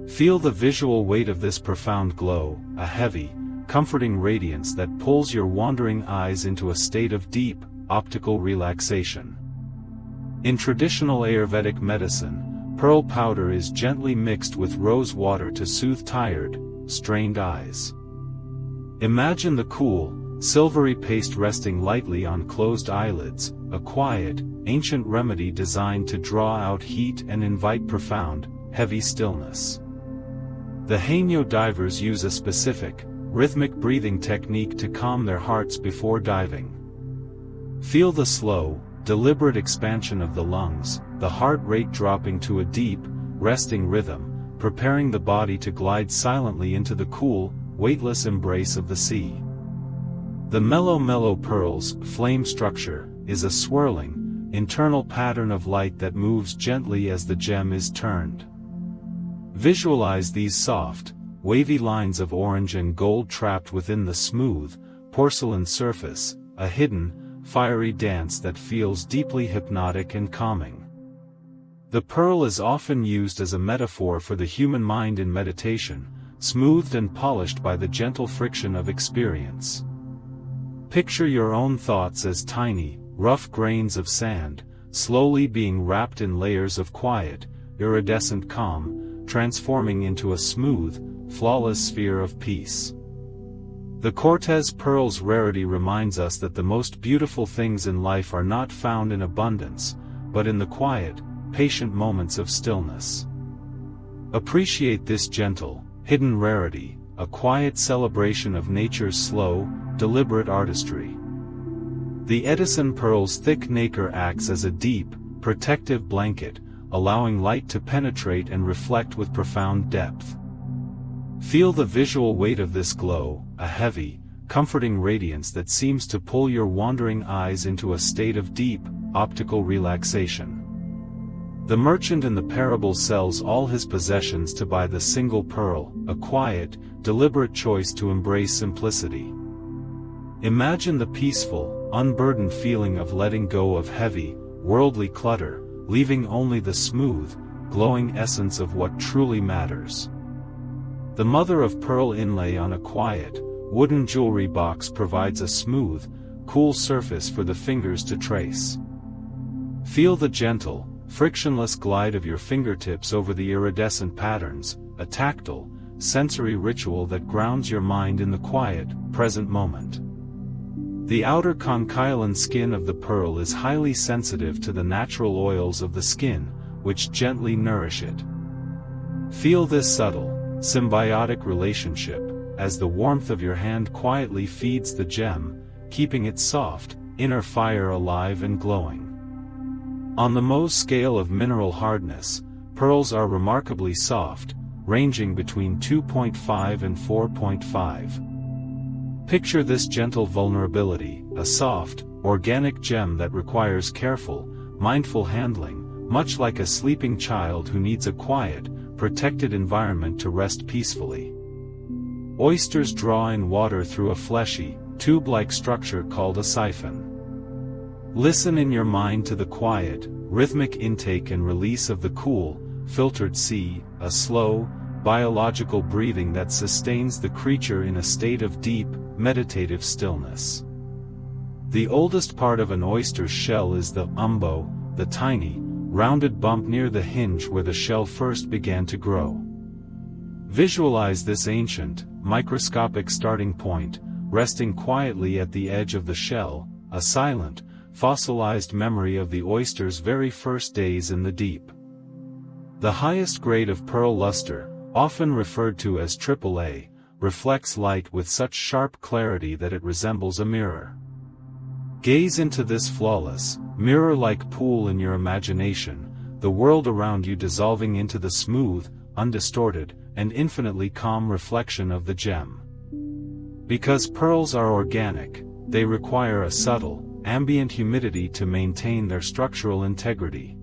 Speaker 1: Feel the visual weight of this profound glow, a heavy, comforting radiance that pulls your wandering eyes into a state of deep, optical relaxation. In traditional Ayurvedic medicine, pearl powder is gently mixed with rose water to soothe tired, strained eyes. Imagine the cool, silvery paste resting lightly on closed eyelids, a quiet, ancient remedy designed to draw out heat and invite profound, heavy stillness. The Hainyo divers use a specific, rhythmic breathing technique to calm their hearts before diving. Feel the slow, deliberate expansion of the lungs, the heart rate dropping to a deep, resting rhythm, preparing the body to glide silently into the cool, weightless embrace of the sea. The mellow pearl's flame structure is a swirling, internal pattern of light that moves gently as the gem is turned. Visualize these soft, wavy lines of orange and gold trapped within the smooth, porcelain surface, a hidden, fiery dance that feels deeply hypnotic and calming. The pearl is often used as a metaphor for the human mind in meditation, smoothed and polished by the gentle friction of experience. Picture your own thoughts as tiny, rough grains of sand, slowly being wrapped in layers of quiet, iridescent calm, transforming into a smooth, flawless sphere of peace. The Cortez pearl's rarity reminds us that the most beautiful things in life are not found in abundance, but in the quiet, patient moments of stillness. Appreciate this gentle, hidden rarity, a quiet celebration of nature's slow, deliberate artistry. The Edison pearl's thick nacre acts as a deep, protective blanket, allowing light to penetrate and reflect with profound depth. Feel the visual weight of this glow, a heavy, comforting radiance that seems to pull your wandering eyes into a state of deep, optical relaxation. The merchant in the parable sells all his possessions to buy the single pearl, a quiet, deliberate choice to embrace simplicity. Imagine the peaceful, unburdened feeling of letting go of heavy, worldly clutter, leaving only the smooth, glowing essence of what truly matters. The mother of pearl inlay on a quiet, wooden jewelry box provides a smooth, cool surface for the fingers to trace. Feel the gentle, frictionless glide of your fingertips over the iridescent patterns, a tactile, sensory ritual that grounds your mind in the quiet, present moment. The outer conchyline skin of the pearl is highly sensitive to the natural oils of the skin, which gently nourish it. Feel this subtle, symbiotic relationship, as the warmth of your hand quietly feeds the gem, keeping its soft, inner fire alive and glowing. On the Mohs scale of mineral hardness, pearls are remarkably soft, ranging between 2.5 and 4.5. Picture this gentle vulnerability, a soft, organic gem that requires careful, mindful handling, much like a sleeping child who needs a quiet, protected environment to rest peacefully. Oysters draw in water through a fleshy, tube-like structure called a siphon. Listen in your mind to the quiet, rhythmic intake and release of the cool, filtered sea, a slow, biological breathing that sustains the creature in a state of deep, meditative stillness. The oldest part of an oyster's shell is the umbo, the tiny, rounded bump near the hinge where the shell first began to grow. Visualize this ancient, microscopic starting point, resting quietly at the edge of the shell, a silent, fossilized memory of the oyster's very first days in the deep. The highest grade of pearl luster, often referred to as AAA, reflects light with such sharp clarity that it resembles a mirror. Gaze into this flawless, mirror-like pool in your imagination, the world around you dissolving into the smooth, undistorted, and infinitely calm reflection of the gem. Because pearls are organic, they require a subtle, ambient humidity to maintain their structural integrity.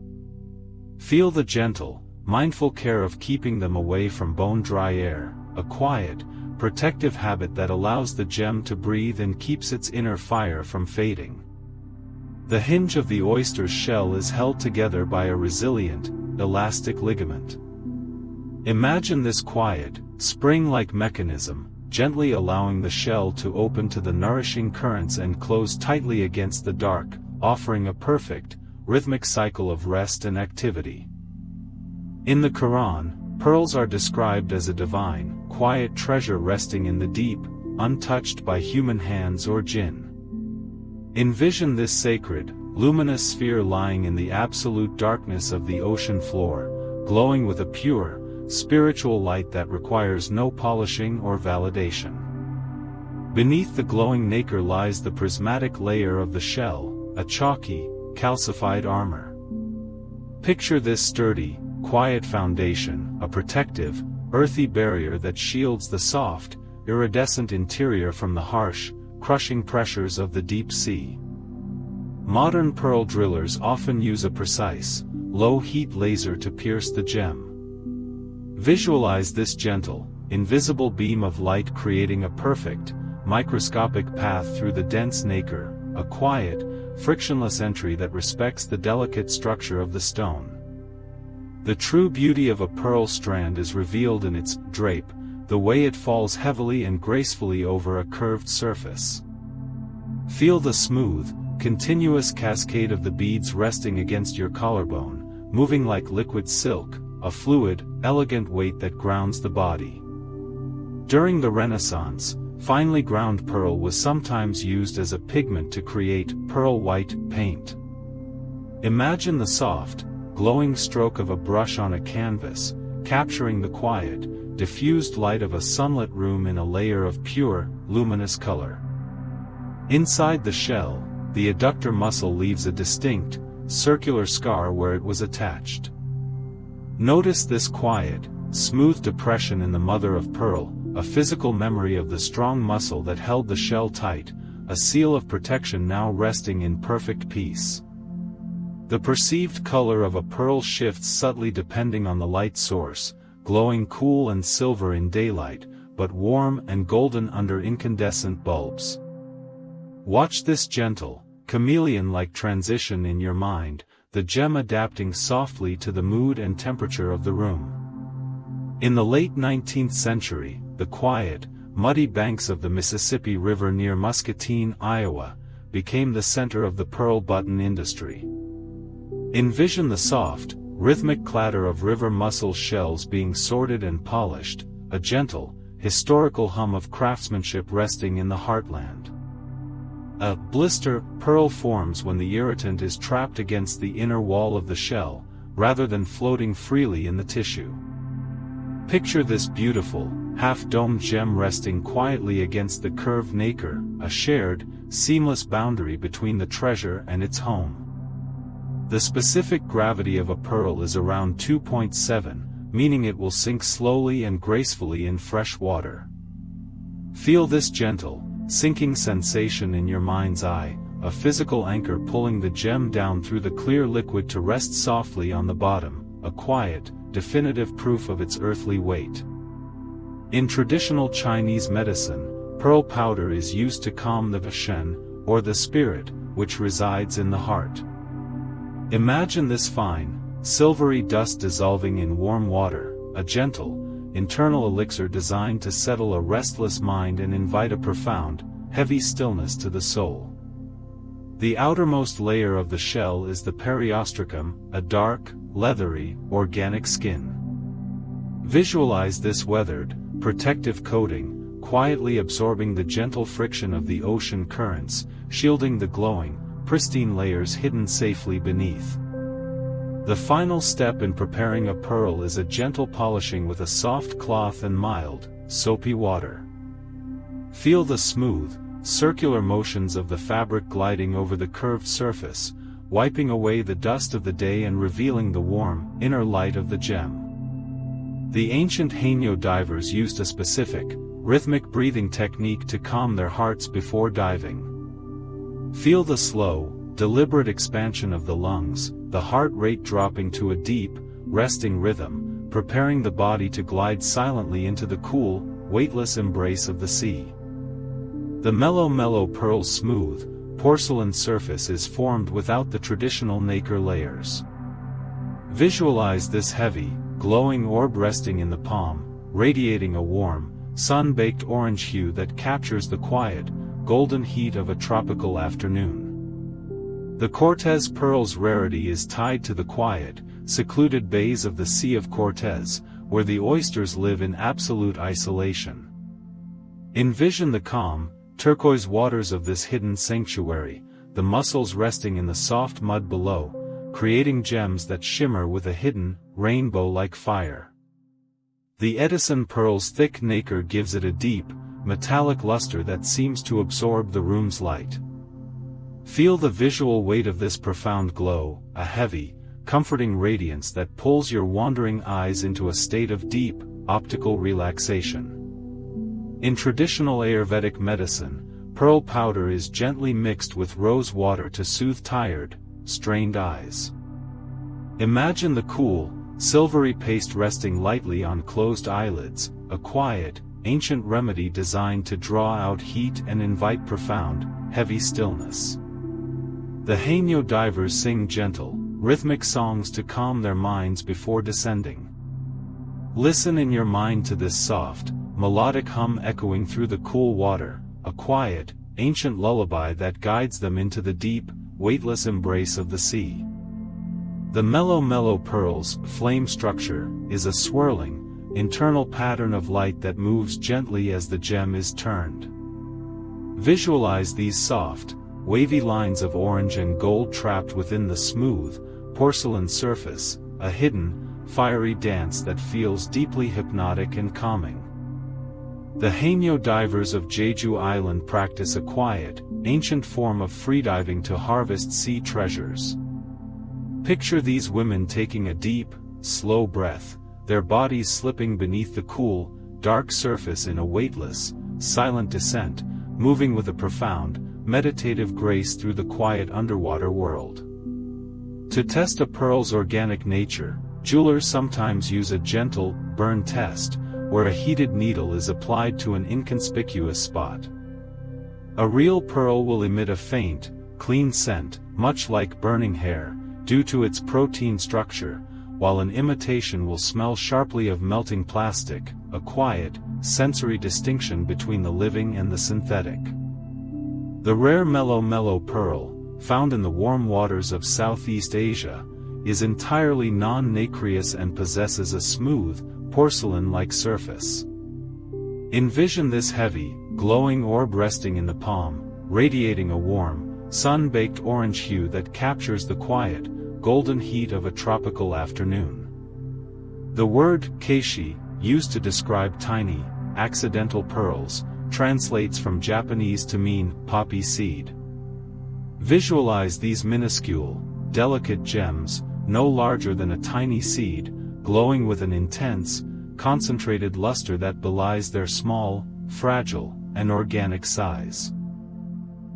Speaker 1: Feel the gentle, mindful care of keeping them away from bone-dry air, a quiet, protective habit that allows the gem to breathe and keeps its inner fire from fading. The hinge of the oyster's shell is held together by a resilient, elastic ligament. Imagine this quiet, spring-like mechanism, gently allowing the shell to open to the nourishing currents and close tightly against the dark, offering a perfect, rhythmic cycle of rest and activity. In the Quran, pearls are described as a divine, quiet treasure resting in the deep, untouched by human hands or jinn. Envision this sacred, luminous sphere lying in the absolute darkness of the ocean floor, glowing with a pure, spiritual light that requires no polishing or validation. Beneath the glowing nacre lies the prismatic layer of the shell, a chalky, calcified armor. Picture this sturdy, quiet foundation, a protective, earthy barrier that shields the soft, iridescent interior from the harsh, crushing pressures of the deep sea. Modern pearl drillers often use a precise, low-heat laser to pierce the gem. Visualize this gentle, invisible beam of light creating a perfect, microscopic path through the dense nacre, a quiet, frictionless entry that respects the delicate structure of the stone. The true beauty of a pearl strand is revealed in its drape, the way it falls heavily and gracefully over a curved surface. Feel the smooth, continuous cascade of the beads resting against your collarbone, moving like liquid silk, a fluid, elegant weight that grounds the body. During the Renaissance, finely ground pearl was sometimes used as a pigment to create pearl white paint. Imagine the soft, glowing stroke of a brush on a canvas, capturing the quiet, diffused light of a sunlit room in a layer of pure, luminous color. Inside the shell, the adductor muscle leaves a distinct, circular scar where it was attached. Notice this quiet, smooth depression in the mother of pearl, a physical memory of the strong muscle that held the shell tight, a seal of protection now resting in perfect peace. The perceived color of a pearl shifts subtly depending on the light source, glowing cool and silver in daylight, but warm and golden under incandescent bulbs. Watch this gentle, chameleon-like transition in your mind, the gem adapting softly to the mood and temperature of the room. In the late 19th century, the quiet, muddy banks of the Mississippi River near Muscatine, Iowa, became the center of the pearl button industry. Envision the soft, rhythmic clatter of river mussel shells being sorted and polished, a gentle, historical hum of craftsmanship resting in the heartland. A blister, pearl forms when the irritant is trapped against the inner wall of the shell, rather than floating freely in the tissue. Picture this beautiful, half-domed gem resting quietly against the curved nacre, a shared, seamless boundary between the treasure and its home. The specific gravity of a pearl is around 2.7, meaning it will sink slowly and gracefully in fresh water. Feel this gentle, sinking sensation in your mind's eye, a physical anchor pulling the gem down through the clear liquid to rest softly on the bottom, a quiet, definitive proof of its earthly weight. In traditional Chinese medicine, pearl powder is used to calm the Shen, or the spirit, which resides in the heart. Imagine this fine, silvery dust dissolving in warm water, a gentle, internal elixir designed to settle a restless mind and invite a profound, heavy stillness to the soul. The outermost layer of the shell is the periostracum, a dark, leathery, organic skin. Visualize this weathered, protective coating, quietly absorbing the gentle friction of the ocean currents, shielding the glowing, pristine layers hidden safely beneath. The final step in preparing a pearl is a gentle polishing with a soft cloth and mild, soapy water. Feel the smooth, circular motions of the fabric gliding over the curved surface, wiping away the dust of the day and revealing the warm, inner light of the gem. The ancient Haino divers used a specific, rhythmic breathing technique to calm their hearts before diving. Feel the slow, deliberate expansion of the lungs, the heart rate dropping to a deep, resting rhythm, preparing the body to glide silently into the cool, weightless embrace of the sea. The mellow pearl's smooth, porcelain surface is formed without the traditional nacre layers. Visualize this heavy, glowing orb resting in the palm, radiating a warm, sun-baked orange hue that captures the quiet, golden heat of a tropical afternoon. The Cortez pearl's rarity is tied to the quiet, secluded bays of the Sea of Cortez, where the oysters live in absolute isolation. Envision the calm, turquoise waters of this hidden sanctuary, the mussels resting in the soft mud below, creating gems that shimmer with a hidden, rainbow-like fire. The Edison pearl's thick nacre gives it a deep, metallic luster that seems to absorb the room's light. Feel the visual weight of this profound glow, a heavy, comforting radiance that pulls your wandering eyes into a state of deep, optical relaxation. In traditional Ayurvedic medicine, pearl powder is gently mixed with rose water to soothe tired, strained eyes. Imagine the cool, silvery paste resting lightly on closed eyelids, a quiet, ancient remedy designed to draw out heat and invite profound, heavy stillness. The Haino divers sing gentle, rhythmic songs to calm their minds before descending. Listen in your mind to this soft, melodic hum echoing through the cool water, a quiet, ancient lullaby that guides them into the deep, weightless embrace of the sea. The mellow pearl's flame structure is a swirling, internal pattern of light that moves gently as the gem is turned. Visualize these soft, wavy lines of orange and gold trapped within the smooth, porcelain surface, a hidden, fiery dance that feels deeply hypnotic and calming. The Haino divers of Jeju Island practice a quiet, ancient form of freediving to harvest sea treasures. Picture these women taking a deep, slow breath, their bodies slipping beneath the cool, dark surface in a weightless, silent descent, moving with a profound, meditative grace through the quiet underwater world. To test a pearl's organic nature, jewelers sometimes use a gentle, burn test, where a heated needle is applied to an inconspicuous spot. A real pearl will emit a faint, clean scent, much like burning hair, due to its protein structure, while an imitation will smell sharply of melting plastic, a quiet, sensory distinction between the living and the synthetic. The rare mellow pearl, found in the warm waters of Southeast Asia, is entirely non-nacreous and possesses a smooth, porcelain-like surface. Envision this heavy, glowing orb resting in the palm, radiating a warm, sun-baked orange hue that captures the quiet, golden heat of a tropical afternoon. The word keishi, used to describe tiny, accidental pearls, translates from Japanese to mean poppy seed. Visualize these minuscule, delicate gems, no larger than a tiny seed, glowing with an intense, concentrated luster that belies their small, fragile, and organic size.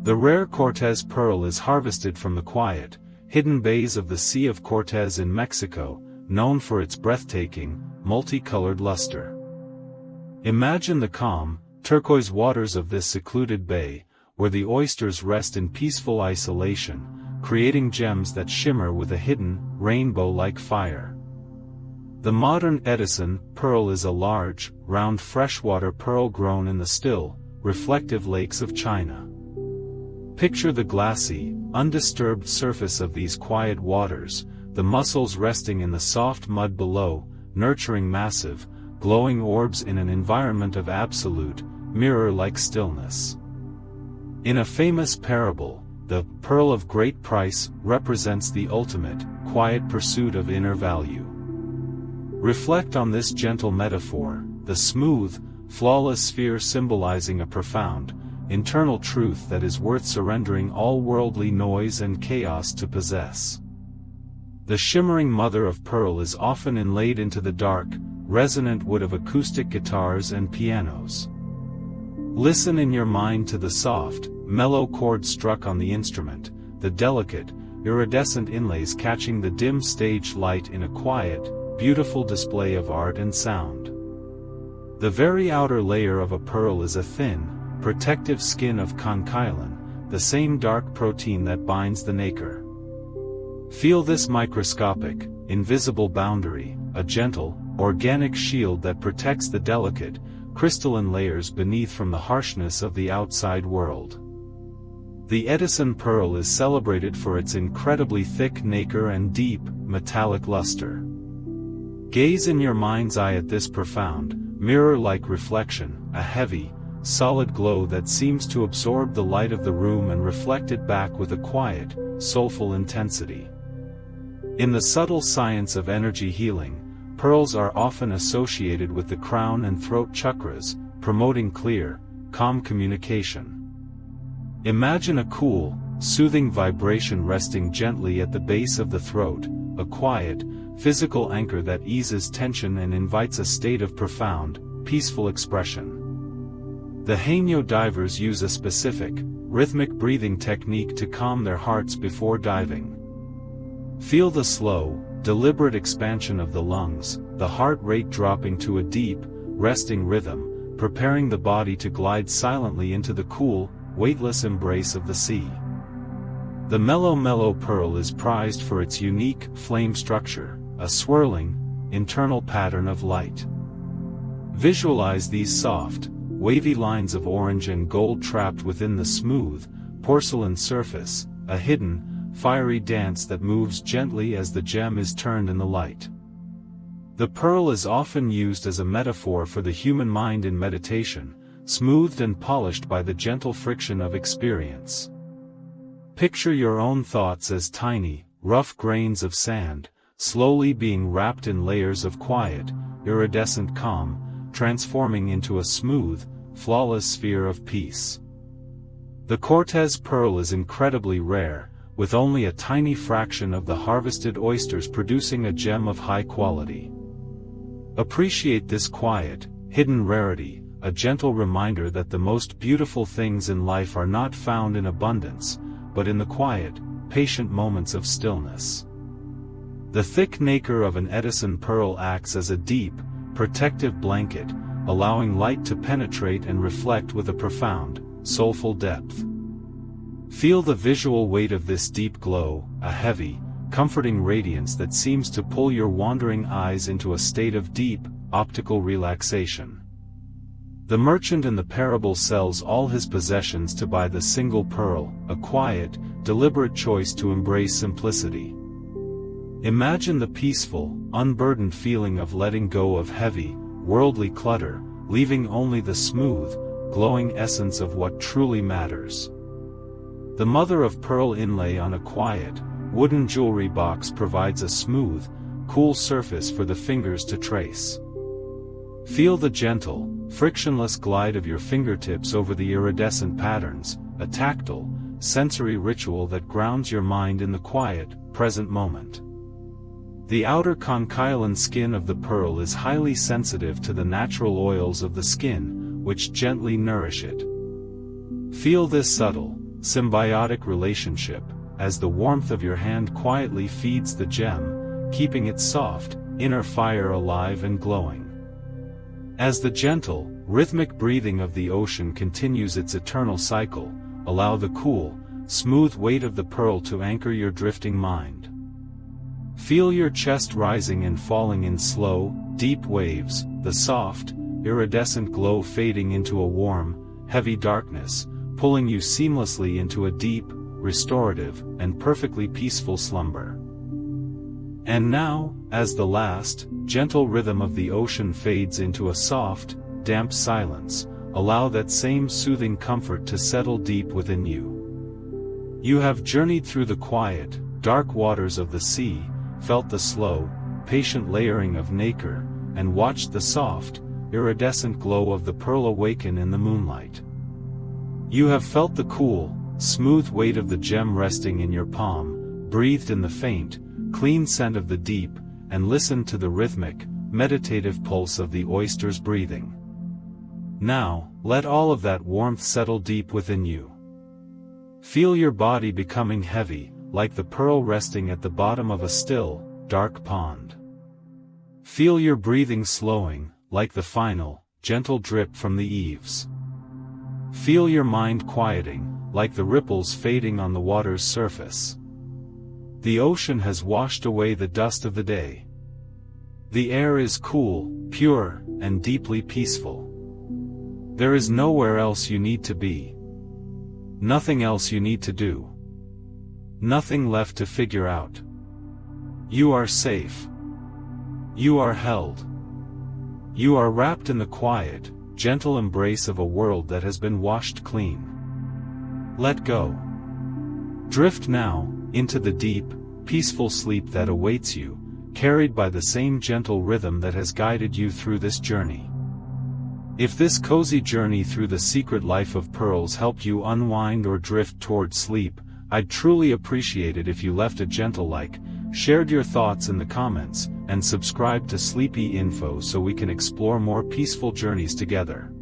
Speaker 1: The rare Cortez pearl is harvested from the quiet, hidden bays of the Sea of Cortez in Mexico, known for its breathtaking, multicolored luster. Imagine the calm, turquoise waters of this secluded bay, where the oysters rest in peaceful isolation, creating gems that shimmer with a hidden, rainbow-like fire. The modern Edison pearl is a large, round freshwater pearl grown in the still, reflective lakes of China. Picture the glassy, undisturbed surface of these quiet waters, the mussels resting in the soft mud below, nurturing massive, glowing orbs in an environment of absolute, mirror-like stillness. In a famous parable, the pearl of great price represents the ultimate, quiet pursuit of inner value. Reflect on this gentle metaphor, the smooth, flawless sphere symbolizing a profound, internal truth that is worth surrendering all worldly noise and chaos to possess. The shimmering mother of pearl is often inlaid into the dark, resonant wood of acoustic guitars and pianos. Listen in your mind to the soft, mellow chords struck on the instrument, the delicate, iridescent inlays catching the dim stage light in a quiet, beautiful display of art and sound. The very outer layer of a pearl is a thin, protective skin of conchyolin, the same dark protein that binds the nacre. Feel this microscopic, invisible boundary, a gentle, organic shield that protects the delicate, crystalline layers beneath from the harshness of the outside world. The Edison pearl is celebrated for its incredibly thick nacre and deep, metallic luster. Gaze in your mind's eye at this profound, mirror-like reflection, a heavy, solid glow that seems to absorb the light of the room and reflect it back with a quiet, soulful intensity. In the subtle science of energy healing, pearls are often associated with the crown and throat chakras, promoting clear, calm communication. Imagine a cool, soothing vibration resting gently at the base of the throat, a quiet, physical anchor that eases tension and invites a state of profound, peaceful expression. The Haenyeo divers use a specific, rhythmic breathing technique to calm their hearts before diving. Feel the slow, deliberate expansion of the lungs, the heart rate dropping to a deep, resting rhythm, preparing the body to glide silently into the cool, weightless embrace of the sea. The mellow pearl is prized for its unique, flame structure, a swirling, internal pattern of light. Visualize these soft, wavy lines of orange and gold trapped within the smooth, porcelain surface, a hidden, fiery dance that moves gently as the gem is turned in the light. The pearl is often used as a metaphor for the human mind in meditation, smoothed and polished by the gentle friction of experience. Picture your own thoughts as tiny, rough grains of sand, slowly being wrapped in layers of quiet, iridescent calm, transforming into a smooth, flawless sphere of peace. The Cortez pearl is incredibly rare, with only a tiny fraction of the harvested oysters producing a gem of high quality. Appreciate this quiet, hidden rarity, a gentle reminder that the most beautiful things in life are not found in abundance, but in the quiet, patient moments of stillness. The thick nacre of an Edison pearl acts as a deep, protective blanket, allowing light to penetrate and reflect with a profound, soulful depth. Feel the visual weight of this deep glow, a heavy, comforting radiance that seems to pull your wandering eyes into a state of deep, optical relaxation. The merchant in the parable sells all his possessions to buy the single pearl, a quiet, deliberate choice to embrace simplicity. Imagine the peaceful, unburdened feeling of letting go of heavy, worldly clutter, leaving only the smooth, glowing essence of what truly matters. The mother of pearl inlay on a quiet, wooden jewelry box provides a smooth, cool surface for the fingers to trace. Feel the gentle, frictionless glide of your fingertips over the iridescent patterns, a tactile, sensory ritual that grounds your mind in the quiet, present moment. The outer conchyolin skin of the pearl is highly sensitive to the natural oils of the skin, which gently nourish it. Feel this subtle, symbiotic relationship, as the warmth of your hand quietly feeds the gem, keeping its soft, inner fire alive and glowing. As the gentle, rhythmic breathing of the ocean continues its eternal cycle, allow the cool, smooth weight of the pearl to anchor your drifting mind. Feel your chest rising and falling in slow, deep waves, the soft, iridescent glow fading into a warm, heavy darkness, pulling you seamlessly into a deep, restorative, and perfectly peaceful slumber. And now, as the last, gentle rhythm of the ocean fades into a soft, damp silence, allow that same soothing comfort to settle deep within you. You have journeyed through the quiet, dark waters of the sea, felt the slow, patient layering of nacre, and watched the soft, iridescent glow of the pearl awaken in the moonlight. You have felt the cool, smooth weight of the gem resting in your palm, breathed in the faint, clean scent of the deep, and listened to the rhythmic, meditative pulse of the oyster's breathing. Now, let all of that warmth settle deep within you. Feel your body becoming heavy, like the pearl resting at the bottom of a still, dark pond. Feel your breathing slowing, like the final, gentle drip from the eaves. Feel your mind quieting, like the ripples fading on the water's surface. The ocean has washed away the dust of the day. The air is cool, pure, and deeply peaceful. There is nowhere else you need to be. Nothing else you need to do. Nothing left to figure out. You are safe. You are held. You are wrapped in the quiet, gentle embrace of a world that has been washed clean. Let go. Drift now, into the deep, peaceful sleep that awaits you, carried by the same gentle rhythm that has guided you through this journey. If this cozy journey through the secret life of pearls helped you unwind or drift toward sleep, I'd truly appreciate it if you left a gentle like, shared your thoughts in the comments, and subscribed to Sleepy Info so we can explore more peaceful journeys together.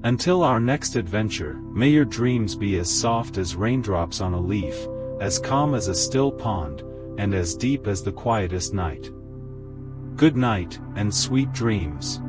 Speaker 1: Until our next adventure, may your dreams be as soft as raindrops on a leaf, as calm as a still pond, and as deep as the quietest night. Good night, and sweet dreams.